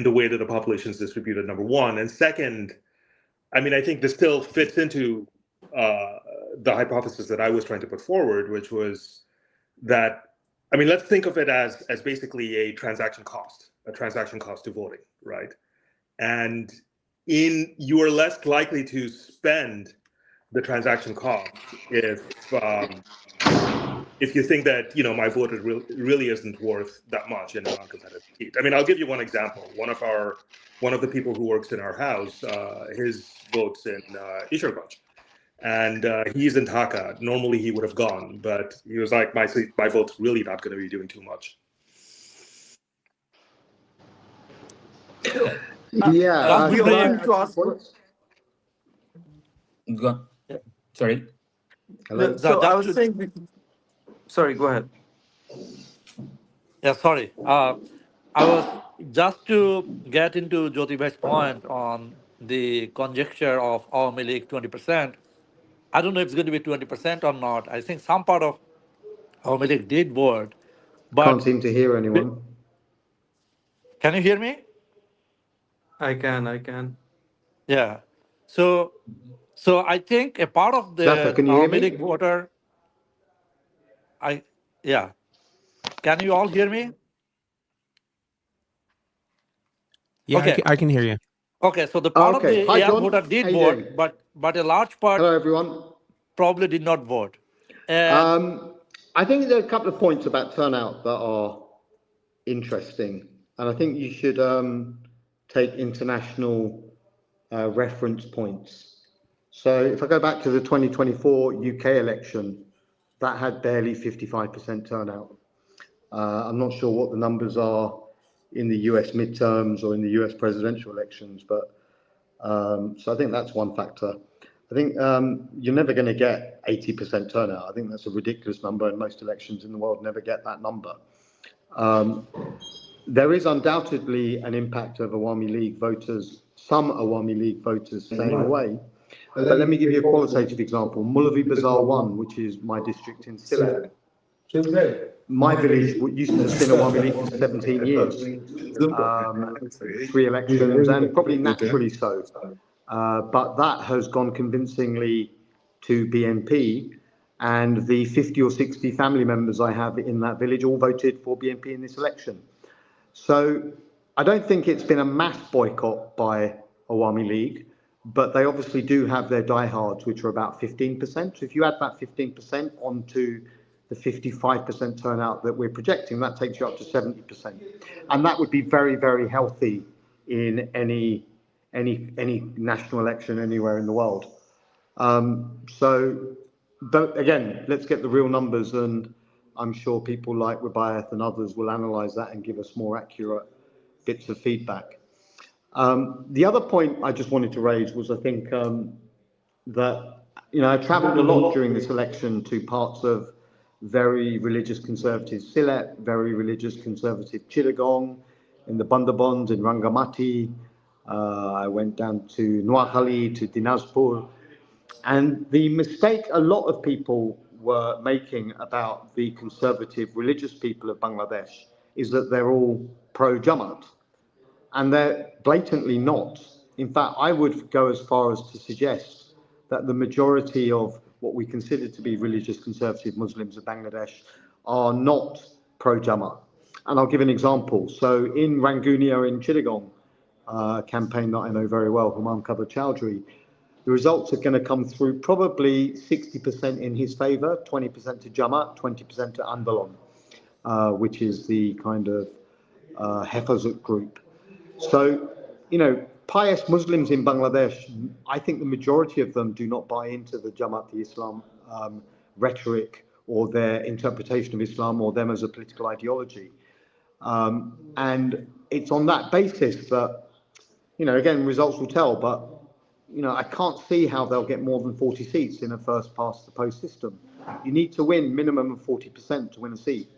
the way that the population is distributed. Number one, and second, I mean, I think this still fits into the hypothesis that I was trying to put forward, which was that, I mean, let's think of it as basically a transaction cost to voting, right? And you are less likely to spend the transaction cost if you think that my vote really isn't worth that much in a non-competitive heat. I mean, I'll give you one example. One of the people who works in our house, his vote's in Isharganj, and he's in Dhaka. Normally he would have gone, but he was like, my vote's really not going to be doing too much. Yeah, we can also I need add to some ask. points? Go on. Sorry. Hello. So I just was to, saying. Sorry, go ahead. yeah, sorry. I was just to get into Jyotibhai's point on the conjecture of Awami League 20%. I don't know if it's going to be 20% or not. I think some part of Awami League did vote, Can't but seem to hear anyone. can you hear me? I can. Yeah. So I think a part of Zafar, the can you hear Awami League me? voter, yeah. Can you all hear me? Yeah, Okay. I can hear you. Okay. So the part of Okay. the Hi, AR voter John. did How you vote, doing? but a large part Hello, everyone. probably did not vote. And I think there are a couple of points about turnout that are interesting, and I think you should take international reference points. So if I go back to the 2024 UK election, that had barely 55% turnout. I'm not sure what the numbers are in the US midterms or in the US presidential elections, but so I think that's one factor. I think you're never going to get 80% turnout. I think that's a ridiculous number, and most elections in the world never get that number. There is undoubtedly an impact of Awami League voters, some Awami League voters staying away. But let me give you a qualitative example. Mulavi Bazar 1, which is my district in Sylhet. My village used to spin Awami League for 17 years, 3 elections, and probably naturally so. But that has gone convincingly to BNP, and the 50 or 60 family members I have in that village all voted for BNP in this election. So I don't think it's been a mass boycott by Awami League, but they obviously do have their diehards, which are about 15%. So if you add that 15% onto the 55% turnout that we're projecting, that takes you up to 70%. And that would be very, very healthy in any national election anywhere in the world. But again, let's get the real numbers, and I'm sure people like Rubaiyat and others will analyse that and give us more accurate bits of feedback. The other point I just wanted to raise was I think that, I travelled a lot during this election to parts of very religious conservative Sylhet, very religious conservative Chittagong, in the Bandarbans, in Rangamati. I went down to Noakhali, to Dinajpur. And the mistake a lot of people were making about the conservative religious people of Bangladesh is that they're all pro-Jamaat. And they're blatantly not. In fact, I would go as far as to suggest that the majority of what we consider to be religious conservative Muslims of Bangladesh are not pro-Jamaat. And I'll give an example. So in Rangunia in Chittagong, campaign that I know very well, Humam Kabar Chowdhury, the results are going to come through probably 60% in his favour, 20% to Jamaat, 20% to Andalon, which is the kind of Hafazat group. So, pious Muslims in Bangladesh, I think the majority of them do not buy into the Jamaat-e-Islam rhetoric or their interpretation of Islam or them as a political ideology. And it's on that basis that, again, results will tell, but I can't see how they'll get more than 40 seats in a first past the post system. You need to win minimum of 40% to win a seat.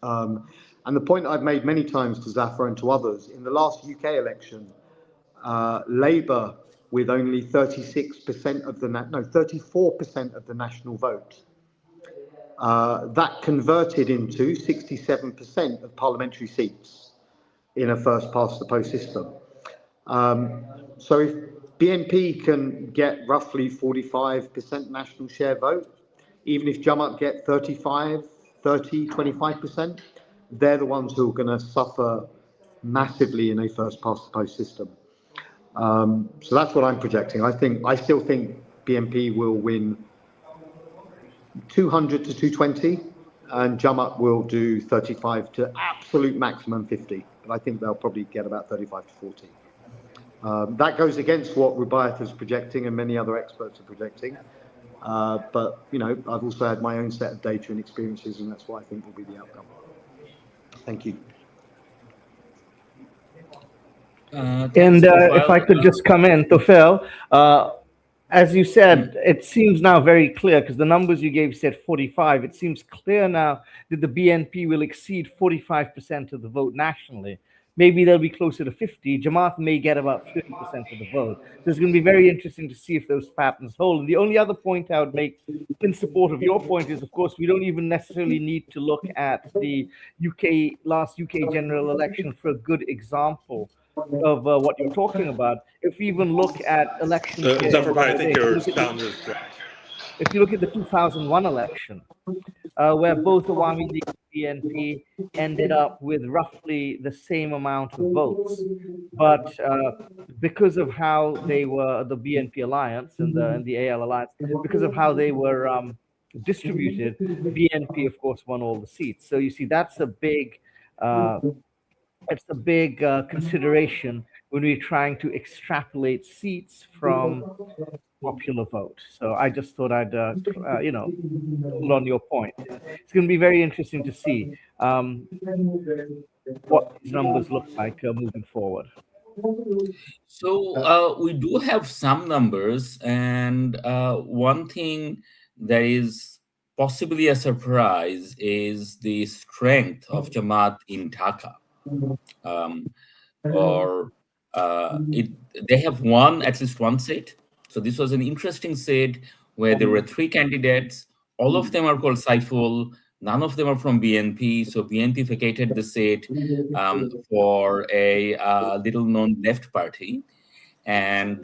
And the point I've made many times to Zafar and to others, in the last UK election, Labour, with only 34% of the national vote, that converted into 67% of parliamentary seats in a first past the post system. So if BNP can get roughly 45% national share vote, even if Jamaat get 25%, they're the ones who are going to suffer massively in a first past the post system. So that's what I'm projecting. I still think BNP will win 200 to 220, and Jamaat will do 35 to absolute maximum 50. But I think they'll probably get about 35 to 40. That goes against what Rubaiyat is projecting and many other experts are projecting. But, I've also had my own set of data and experiences, and that's what I think will be the outcome. Thank you. And if I could just come in, Tofel, as you said, it seems now very clear, because the numbers you gave said 45. It seems clear now that the BNP will exceed 45% of the vote nationally. Maybe they'll be closer to 50. Jamaat may get about 30% of the vote. So it's going to be very interesting to see if those patterns hold. And the only other point I would make in support of your point is, of course, we don't even necessarily need to look at the last UK general election for a good example of what you're talking about. If we even look at elections here in Zafar, I think your Bangladesh, sound is dropped. if you look at the 2001 election, where both Awami League and BNP ended up with roughly the same amount of votes, but because of how they were, the BNP alliance and the AL alliance, because of how they were distributed, BNP of course won all the seats. So you see, that's a big It's a big consideration when we're trying to extrapolate seats from popular vote. So I just thought I'd, build on your point. It's going to be very interesting to see what these numbers look like moving forward. So we do have some numbers, and one thing that is possibly a surprise is the strength of Jamaat in Dhaka. Um, or it they have won at least one seat. So this was an interesting seat where there were three candidates. All of them are called Saiful. None of them are from BNP. So BNP vacated the seat for a little-known left party, and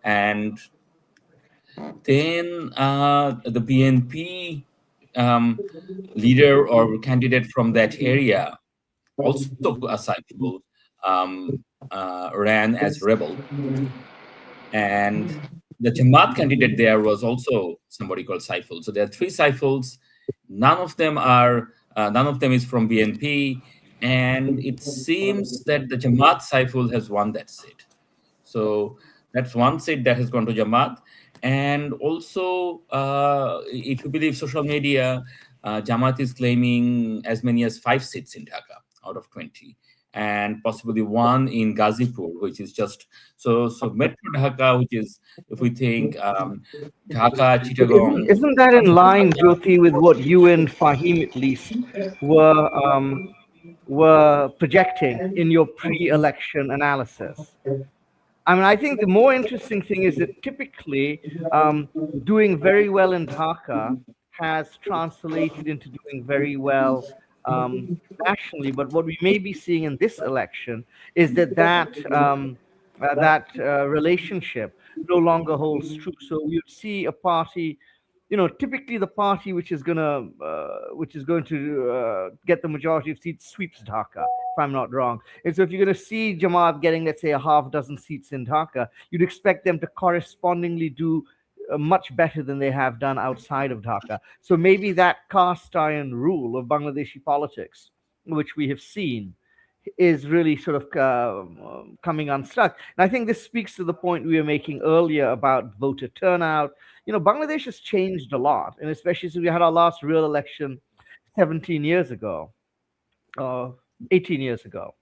and then the BNP leader or candidate from that area, also a Saiful, ran as rebel, and the Jamaat candidate there was also somebody called Saiful. So there are three Saifuls. None of them is from BNP, and it seems that the Jamaat Saiful has won that seat. So that's one seat that has gone to Jamaat. And also, if you believe social media, Jamaat is claiming as many as 5 seats in Dhaka out of 20, and possibly one in Ghazipur, which is just so Metro Dhaka, which is, if we think Dhaka, Chittagong. Isn't that in line, Jyoti, with what you and Fahim at least were projecting in your pre-election analysis? I mean, I think the more interesting thing is that typically doing very well in Dhaka has translated into doing very well nationally. But what we may be seeing in this election is that relationship no longer holds true. So we would see a party, typically the party which is going to get the majority of seats sweeps Dhaka, if I'm not wrong. And so if you're going to see Jamaat getting, let's say, a half dozen seats in Dhaka, you'd expect them to correspondingly do much better than they have done outside of Dhaka. So maybe that cast iron rule of Bangladeshi politics, which we have seen, is really sort of coming unstuck. And I think this speaks to the point we were making earlier about voter turnout. Bangladesh has changed a lot, and especially since we had our last real election 17 years ago, 18 years ago.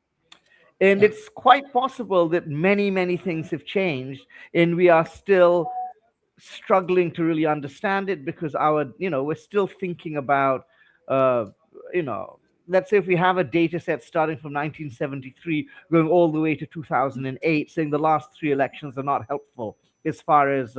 And it's quite possible that many, many things have changed, and we are still struggling to really understand it because we're still thinking about, you know, let's say if we have a data set starting from 1973 going all the way to 2008, saying the last three elections are not helpful as far as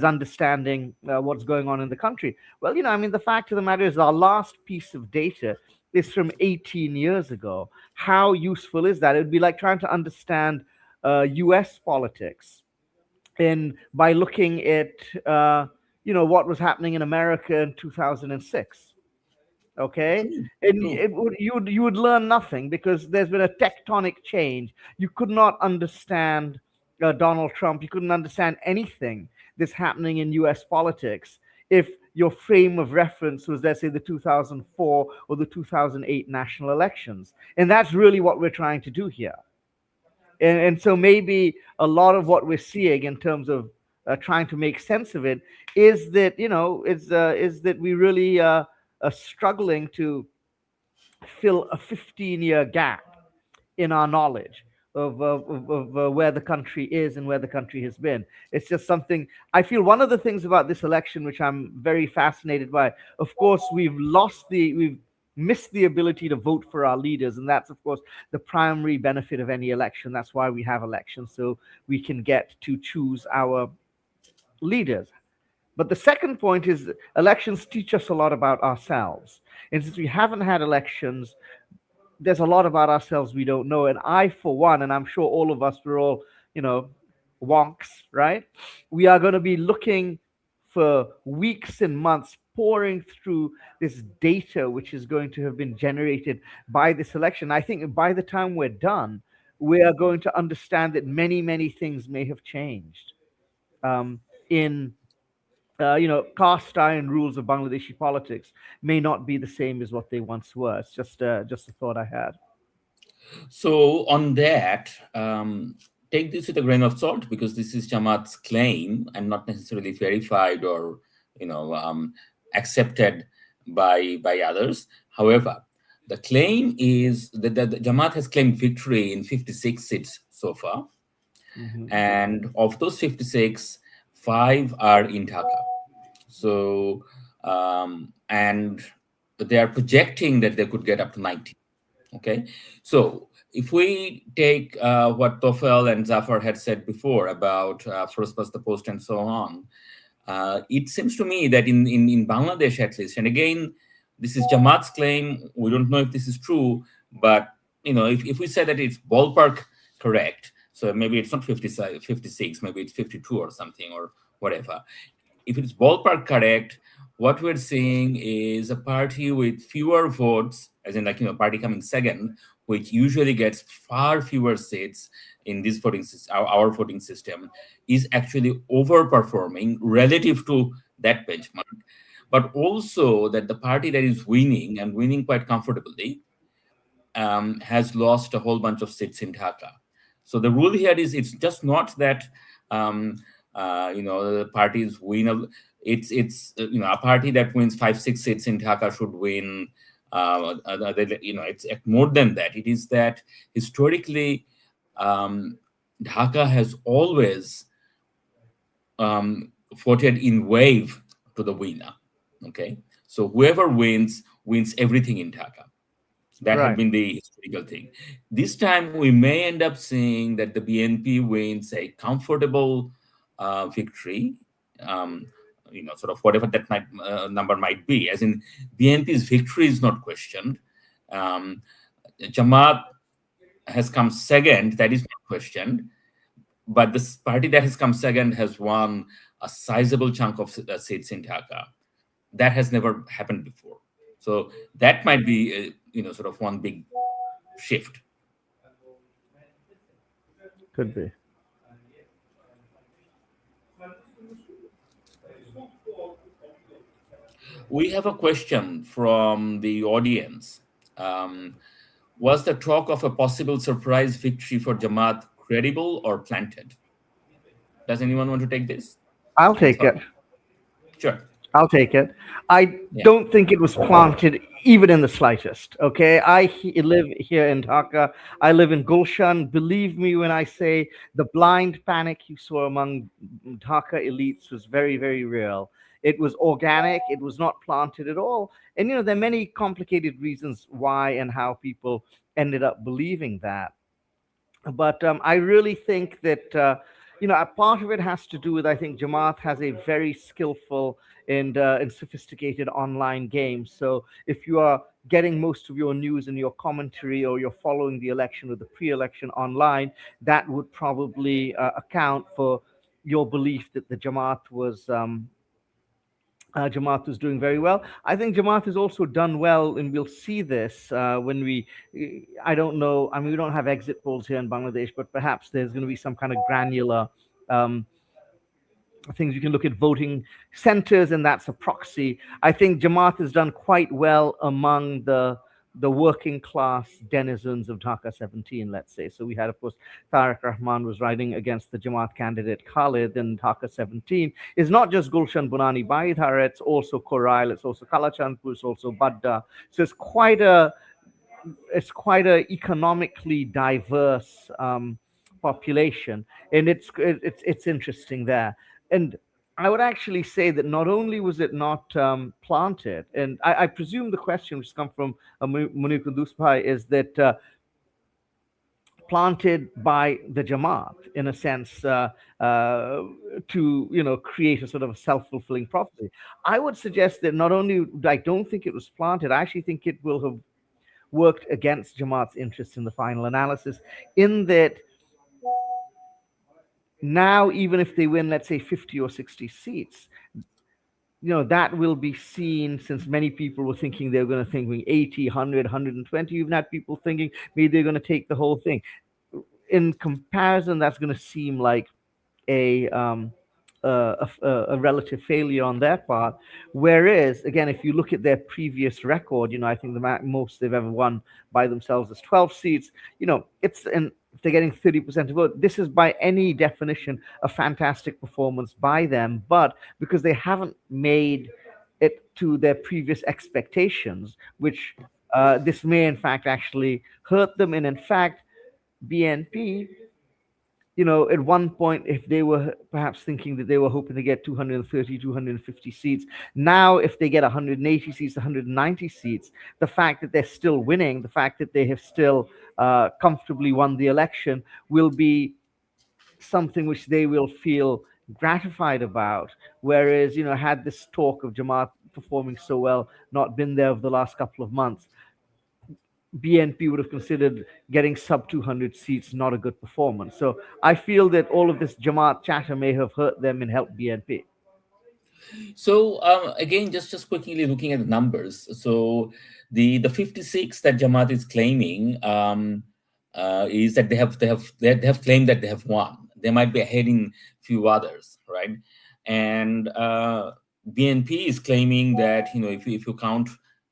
understanding what's going on in the country. Well, I mean, the fact of the matter is our last piece of data is from 18 years ago. How useful is that? It would be like trying to understand US politics and by looking at what was happening in America in 2006. Okay, and you would learn nothing because there's been a tectonic change. You could not understand Donald Trump. You couldn't understand anything that's happening in U.S. politics if your frame of reference was, let's say, the 2004 or the 2008 national elections. And that's really what we're trying to do here. And so maybe a lot of what we're seeing in terms of trying to make sense of it is that is that we really are struggling to fill a 15-year gap in our knowledge of where the country is and where the country has been. It's just something I feel. One of the things about this election, which I'm very fascinated by, of course, we've missed the ability to vote for our leaders, and that's of course the primary benefit of any election. That's why we have elections, so we can get to choose our leaders. But the second point is elections teach us a lot about ourselves, and since we haven't had elections, there's a lot about ourselves we don't know. And I, for one, and I'm sure all of us, we're all wonks, right? We are going to be looking for weeks and months pouring through this data which is going to have been generated by this election. I think by the time we're done, we are going to understand that many, many things may have changed in cast iron rules of Bangladeshi politics may not be the same as what they once were. It's just a thought I had. So on that, take this with a grain of salt because this is Jamaat's claim and not necessarily verified or accepted by others. However, the claim is that the Jamaat has claimed victory in 56 seats so far, and of those 56, 5 are in Dhaka. So and they are projecting that they could get up to 90. Okay, so if we take what Tofel and Zafar had said before about first past the post and so on, it seems to me that in Bangladesh at least, and again, this is Jamaat's claim. We don't know if this is true, but if we say that it's ballpark correct, so maybe it's not 56, maybe it's 52 or something or whatever. If it's ballpark correct, what we're seeing is a party with fewer votes, as in party coming second, which usually gets far fewer seats in this voting system, our voting system, is actually overperforming relative to that benchmark. But also that the party that is winning and winning quite comfortably has lost a whole bunch of seats in Dhaka. So the rule here is it's just not that the parties win. It's a party that wins 5-6 seats in Dhaka should win. It's more than that. It is that historically, Dhaka has always voted in wave to the winner. Okay, so whoever wins everything in Dhaka. That had been the historical thing. This time, we may end up seeing that the BNP wins a comfortable victory, sort of whatever that number might be. As in, BNP's victory is not questioned. Jamaat has come second, that is not questioned. But this party that has come second has won a sizable chunk of seats in Dhaka. That has never happened before. So that might be, sort of one big shift. Could be. We have a question from the audience. Was the talk of a possible surprise victory for Jamaat credible or planted? Does anyone want to take this? I'll take it. Sure. I'll take it. I don't think it was planted even in the slightest. Okay, I live here in Dhaka. I live in Gulshan. Believe me when I say the blind panic you saw among Dhaka elites was very, very real. It was organic. It was not planted at all. And there are many complicated reasons why and how people ended up believing that. But I really think that a part of it has to do with, I think Jamaat has a very skillful and sophisticated online game. So if you are getting most of your news and your commentary, or you're following the election or the pre-election online, that would probably account for your belief that the Jamaat was doing very well. I think Jamaat has also done well, and we'll see this when I don't know, I mean, we don't have exit polls here in Bangladesh, but perhaps there's going to be some kind of granular things. You can look at voting centers, and that's a proxy. I think Jamaat has done quite well among the working class denizens of Dhaka 17, let's say. So we had, of course, Tariq Rahman was riding against the Jamaat candidate Khalid in Dhaka 17. It's not just Gulshan Bunani Baidhara, it's also Korail, it's also Kalachandpur, it's also Badda. So it's quite a economically diverse population, and it's interesting there. And I would actually say that not only was it not planted, and I presume the question which has come from Munir Kundusbhai is that planted by the Jamaat in a sense to create a sort of a self-fulfilling prophecy. I would suggest that not only I don't think it was planted, I actually think it will have worked against Jamaat's interests in the final analysis, in that now, even if they win, let's say 50 or 60 seats, that will be seen, since many people were thinking they were going to think 80, 100, 120. You've had people thinking maybe they're going to take the whole thing. In comparison, that's going to seem like a a relative failure on their part. Whereas, again, if you look at their previous record, I think the most they've ever won by themselves is 12 seats. It's and if they're getting 30% of vote, this is by any definition a fantastic performance by them. But because they haven't made it to their previous expectations, which this may in fact actually hurt them. And in fact, BNP, at one point, if they were perhaps thinking that they were hoping to get 230, 250 seats, now if they get 180 seats, 190 seats, the fact that they're still winning, the fact that they have still comfortably won the election will be something which they will feel gratified about. Whereas, had this talk of Jamaat performing so well not been there over the last couple of months, BNP would have considered getting sub 200 seats not a good performance. So I feel that all of this Jamaat chatter may have hurt them and helped BNP. So again, just quickly looking at the numbers. So the 56 that Jamaat is claiming is that they have claimed that they have won. They might be ahead in few others, right? And BNP is claiming that if you count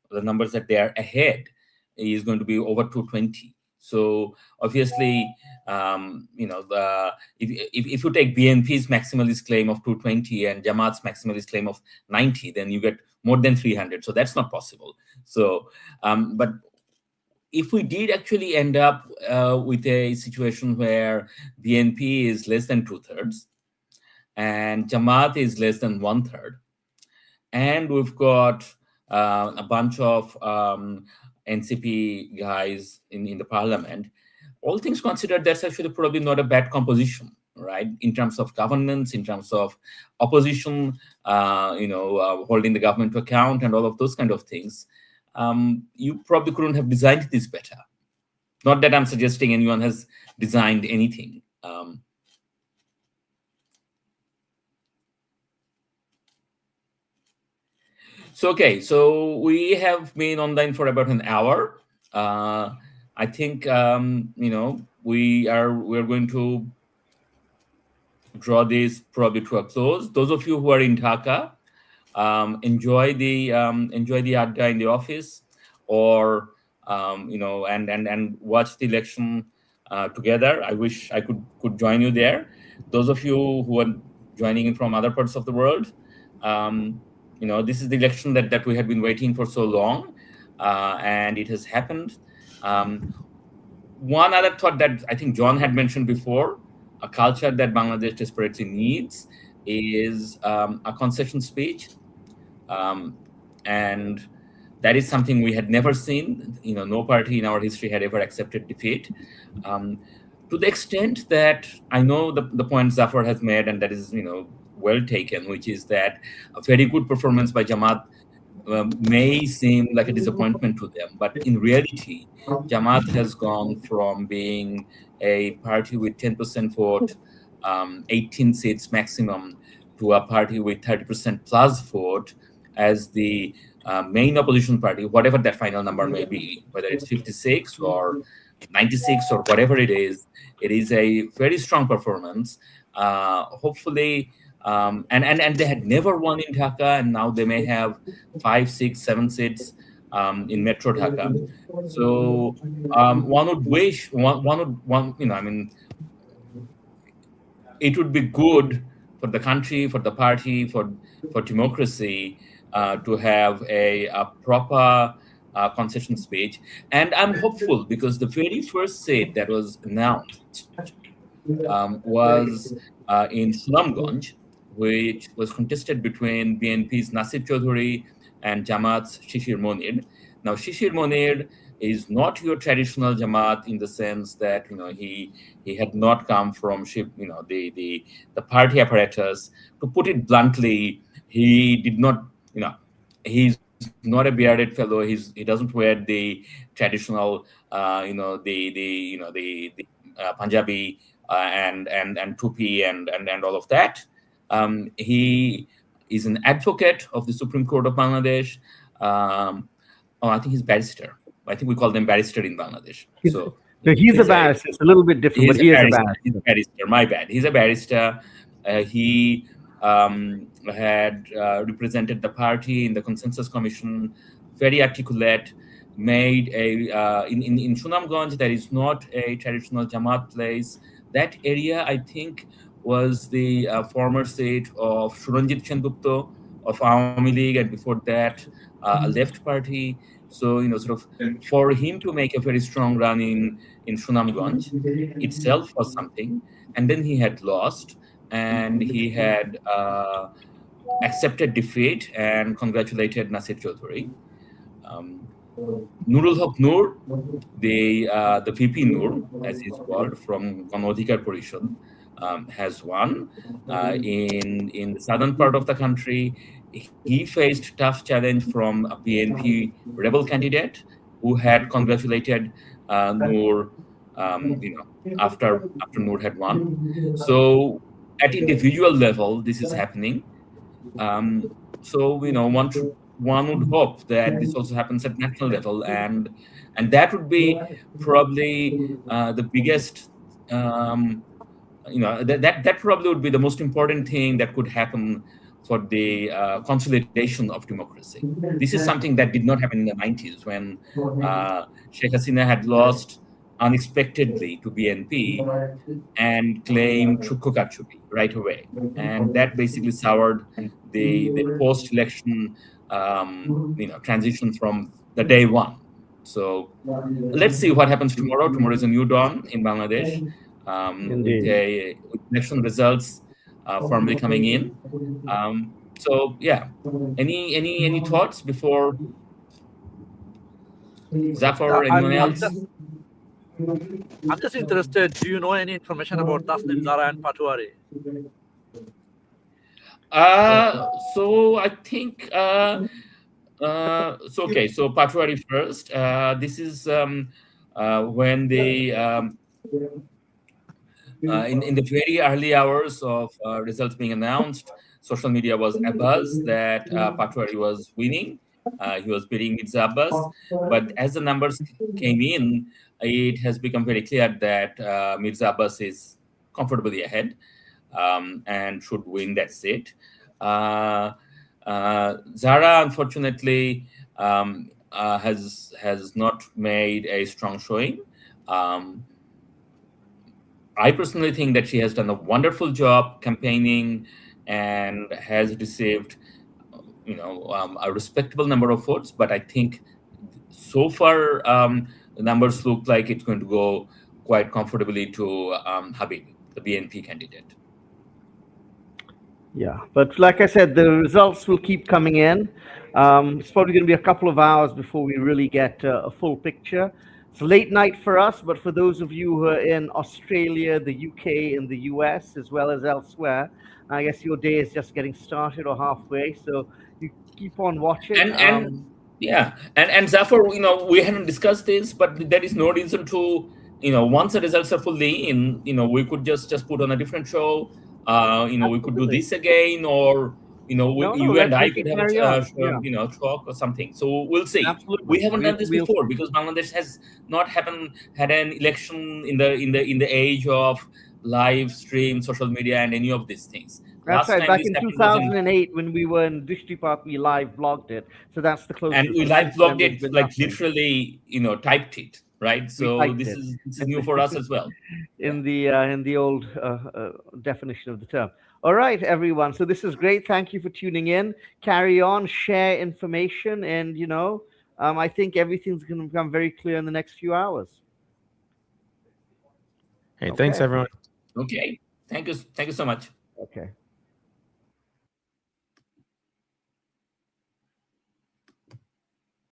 the numbers that they are ahead, is going to be over 220. So obviously, if you take BNP's maximalist claim of 220 and Jamaat's maximalist claim of 90, then you get more than 300. So that's not possible. So, but if we did actually end up with a situation where BNP is less than 2/3 and Jamaat is less than 1/3, and we've got a bunch of NCP guys in the parliament, all things considered, that's actually probably not a bad composition, right? In terms of governance, in terms of opposition, holding the government to account and all of those kind of things. You probably couldn't have designed this better. Not that I'm suggesting anyone has designed anything. So we have been online for about an hour. I think we're going to draw this probably to a close. Those of you who are in Dhaka, enjoy the adda in the office, or and watch the election together. I wish I could join you there. Those of you who are joining in from other parts of the world, this is the election that we had been waiting for so long, and it has happened. One other thought that I think John had mentioned before, a culture that Bangladesh desperately needs is a concession speech. And that is something we had never seen. No party in our history had ever accepted defeat. To the extent that I know the point Zafar has made, and that is well taken, which is that a very good performance by Jamaat may seem like a disappointment to them, but in reality, Jamaat has gone from being a party with 10% vote, 18 seats maximum, to a party with 30% plus vote as the main opposition party, whatever that final number may be, whether it's 56 or 96 or whatever it is a very strong performance. Hopefully, and they had never won in Dhaka, and now they may have 5, 6, 7 seats in Metro Dhaka. So one would wish, it would be good for the country, for the party, for democracy to have a proper concession speech. And I'm hopeful because the very first seat that was announced was in Sulamganj, which was contested between BNP's Nasib Chaudhuri and Jamaat's Shishir Monir. Now, Shishir Monir is not your traditional Jamaat in the sense that he had not come from the party apparatus. To put it bluntly, he did not he's not a bearded fellow. He doesn't wear the traditional the Punjabi and tupi and all of that. He is an advocate of the Supreme Court of Bangladesh. I think he's barrister. I think we call them barrister in Bangladesh. So he's a barrister. It's a little bit different, but he is a barrister. He's a barrister. My bad. He's a barrister. He had represented the party in the consensus commission, very articulate, made a in Sunamganj there is not a traditional Jamaat place. That area, I think, was the former seat of Suranjit Sengupta of Awami League, and before that, a left party. So, sort of for him to make a very strong run in Sunamganj itself was something. And then he had lost, and he had accepted defeat and congratulated Nasir Chaudhuri. Nurul Haq Noor, the VP Noor, as he's called, from Ganodhikar Parishad, has won. In the southern part of the country, he faced tough challenge from a BNP rebel candidate who had congratulated Noor, after Noor had won. So at individual level, this is happening. So one would hope that this also happens at national level, and that would be probably the biggest. That probably would be the most important thing that could happen for the consolidation of democracy. This is something that did not happen in the 90s when Sheikh Hasina had lost unexpectedly to BNP and claimed Chukku right away, and that basically soured the post-election transition from the day one. So let's see what happens tomorrow. Tomorrow is a new dawn in Bangladesh, with election results firmly coming in. So yeah, any thoughts before Zafar or anyone else? I'm just interested. Do you know any information about Tasnim, Zara, and Patwari? So I think okay. So Patwari first. This is when they in the very early hours of results being announced, social media was abuzz that Patwari was winning. He was beating Mirza Abbas. But as the numbers came in, it has become very clear that Mirza Abbas is comfortably ahead and should win that seat. Zara, unfortunately, has not made a strong showing. I personally think that she has done a wonderful job campaigning and has received, a respectable number of votes. But I think so far the numbers look like it's going to go quite comfortably to Habib, the BNP candidate. Yeah, but like I said, the results will keep coming in. It's probably going to be a couple of hours before we really get a full picture. It's late night for us, but for those of you who are in Australia, the UK, and the US, as well as elsewhere, I guess your day is just getting started or halfway. So you keep on watching. And Zafar, we haven't discussed this, but there is no reason to, once the results are fully in, we could just put on a different show. We could do this again, or you and I could have a talk or something. So we'll see. Absolutely. We haven't done this before because Bangladesh has not had an election in the age of live stream, social media, and any of these things. That's right. Back in 2008, when we were in Dishtipat, we live blogged it. So that's the closest. And we live blogged it, like literally, typed it, right? So this is new for us as well. In the old definition of the term. All right, everyone. So this is great. Thank you for tuning in. Carry on, share information, and I think everything's going to become very clear in the next few hours. Hey, thanks everyone. Okay, thank you so much. Okay.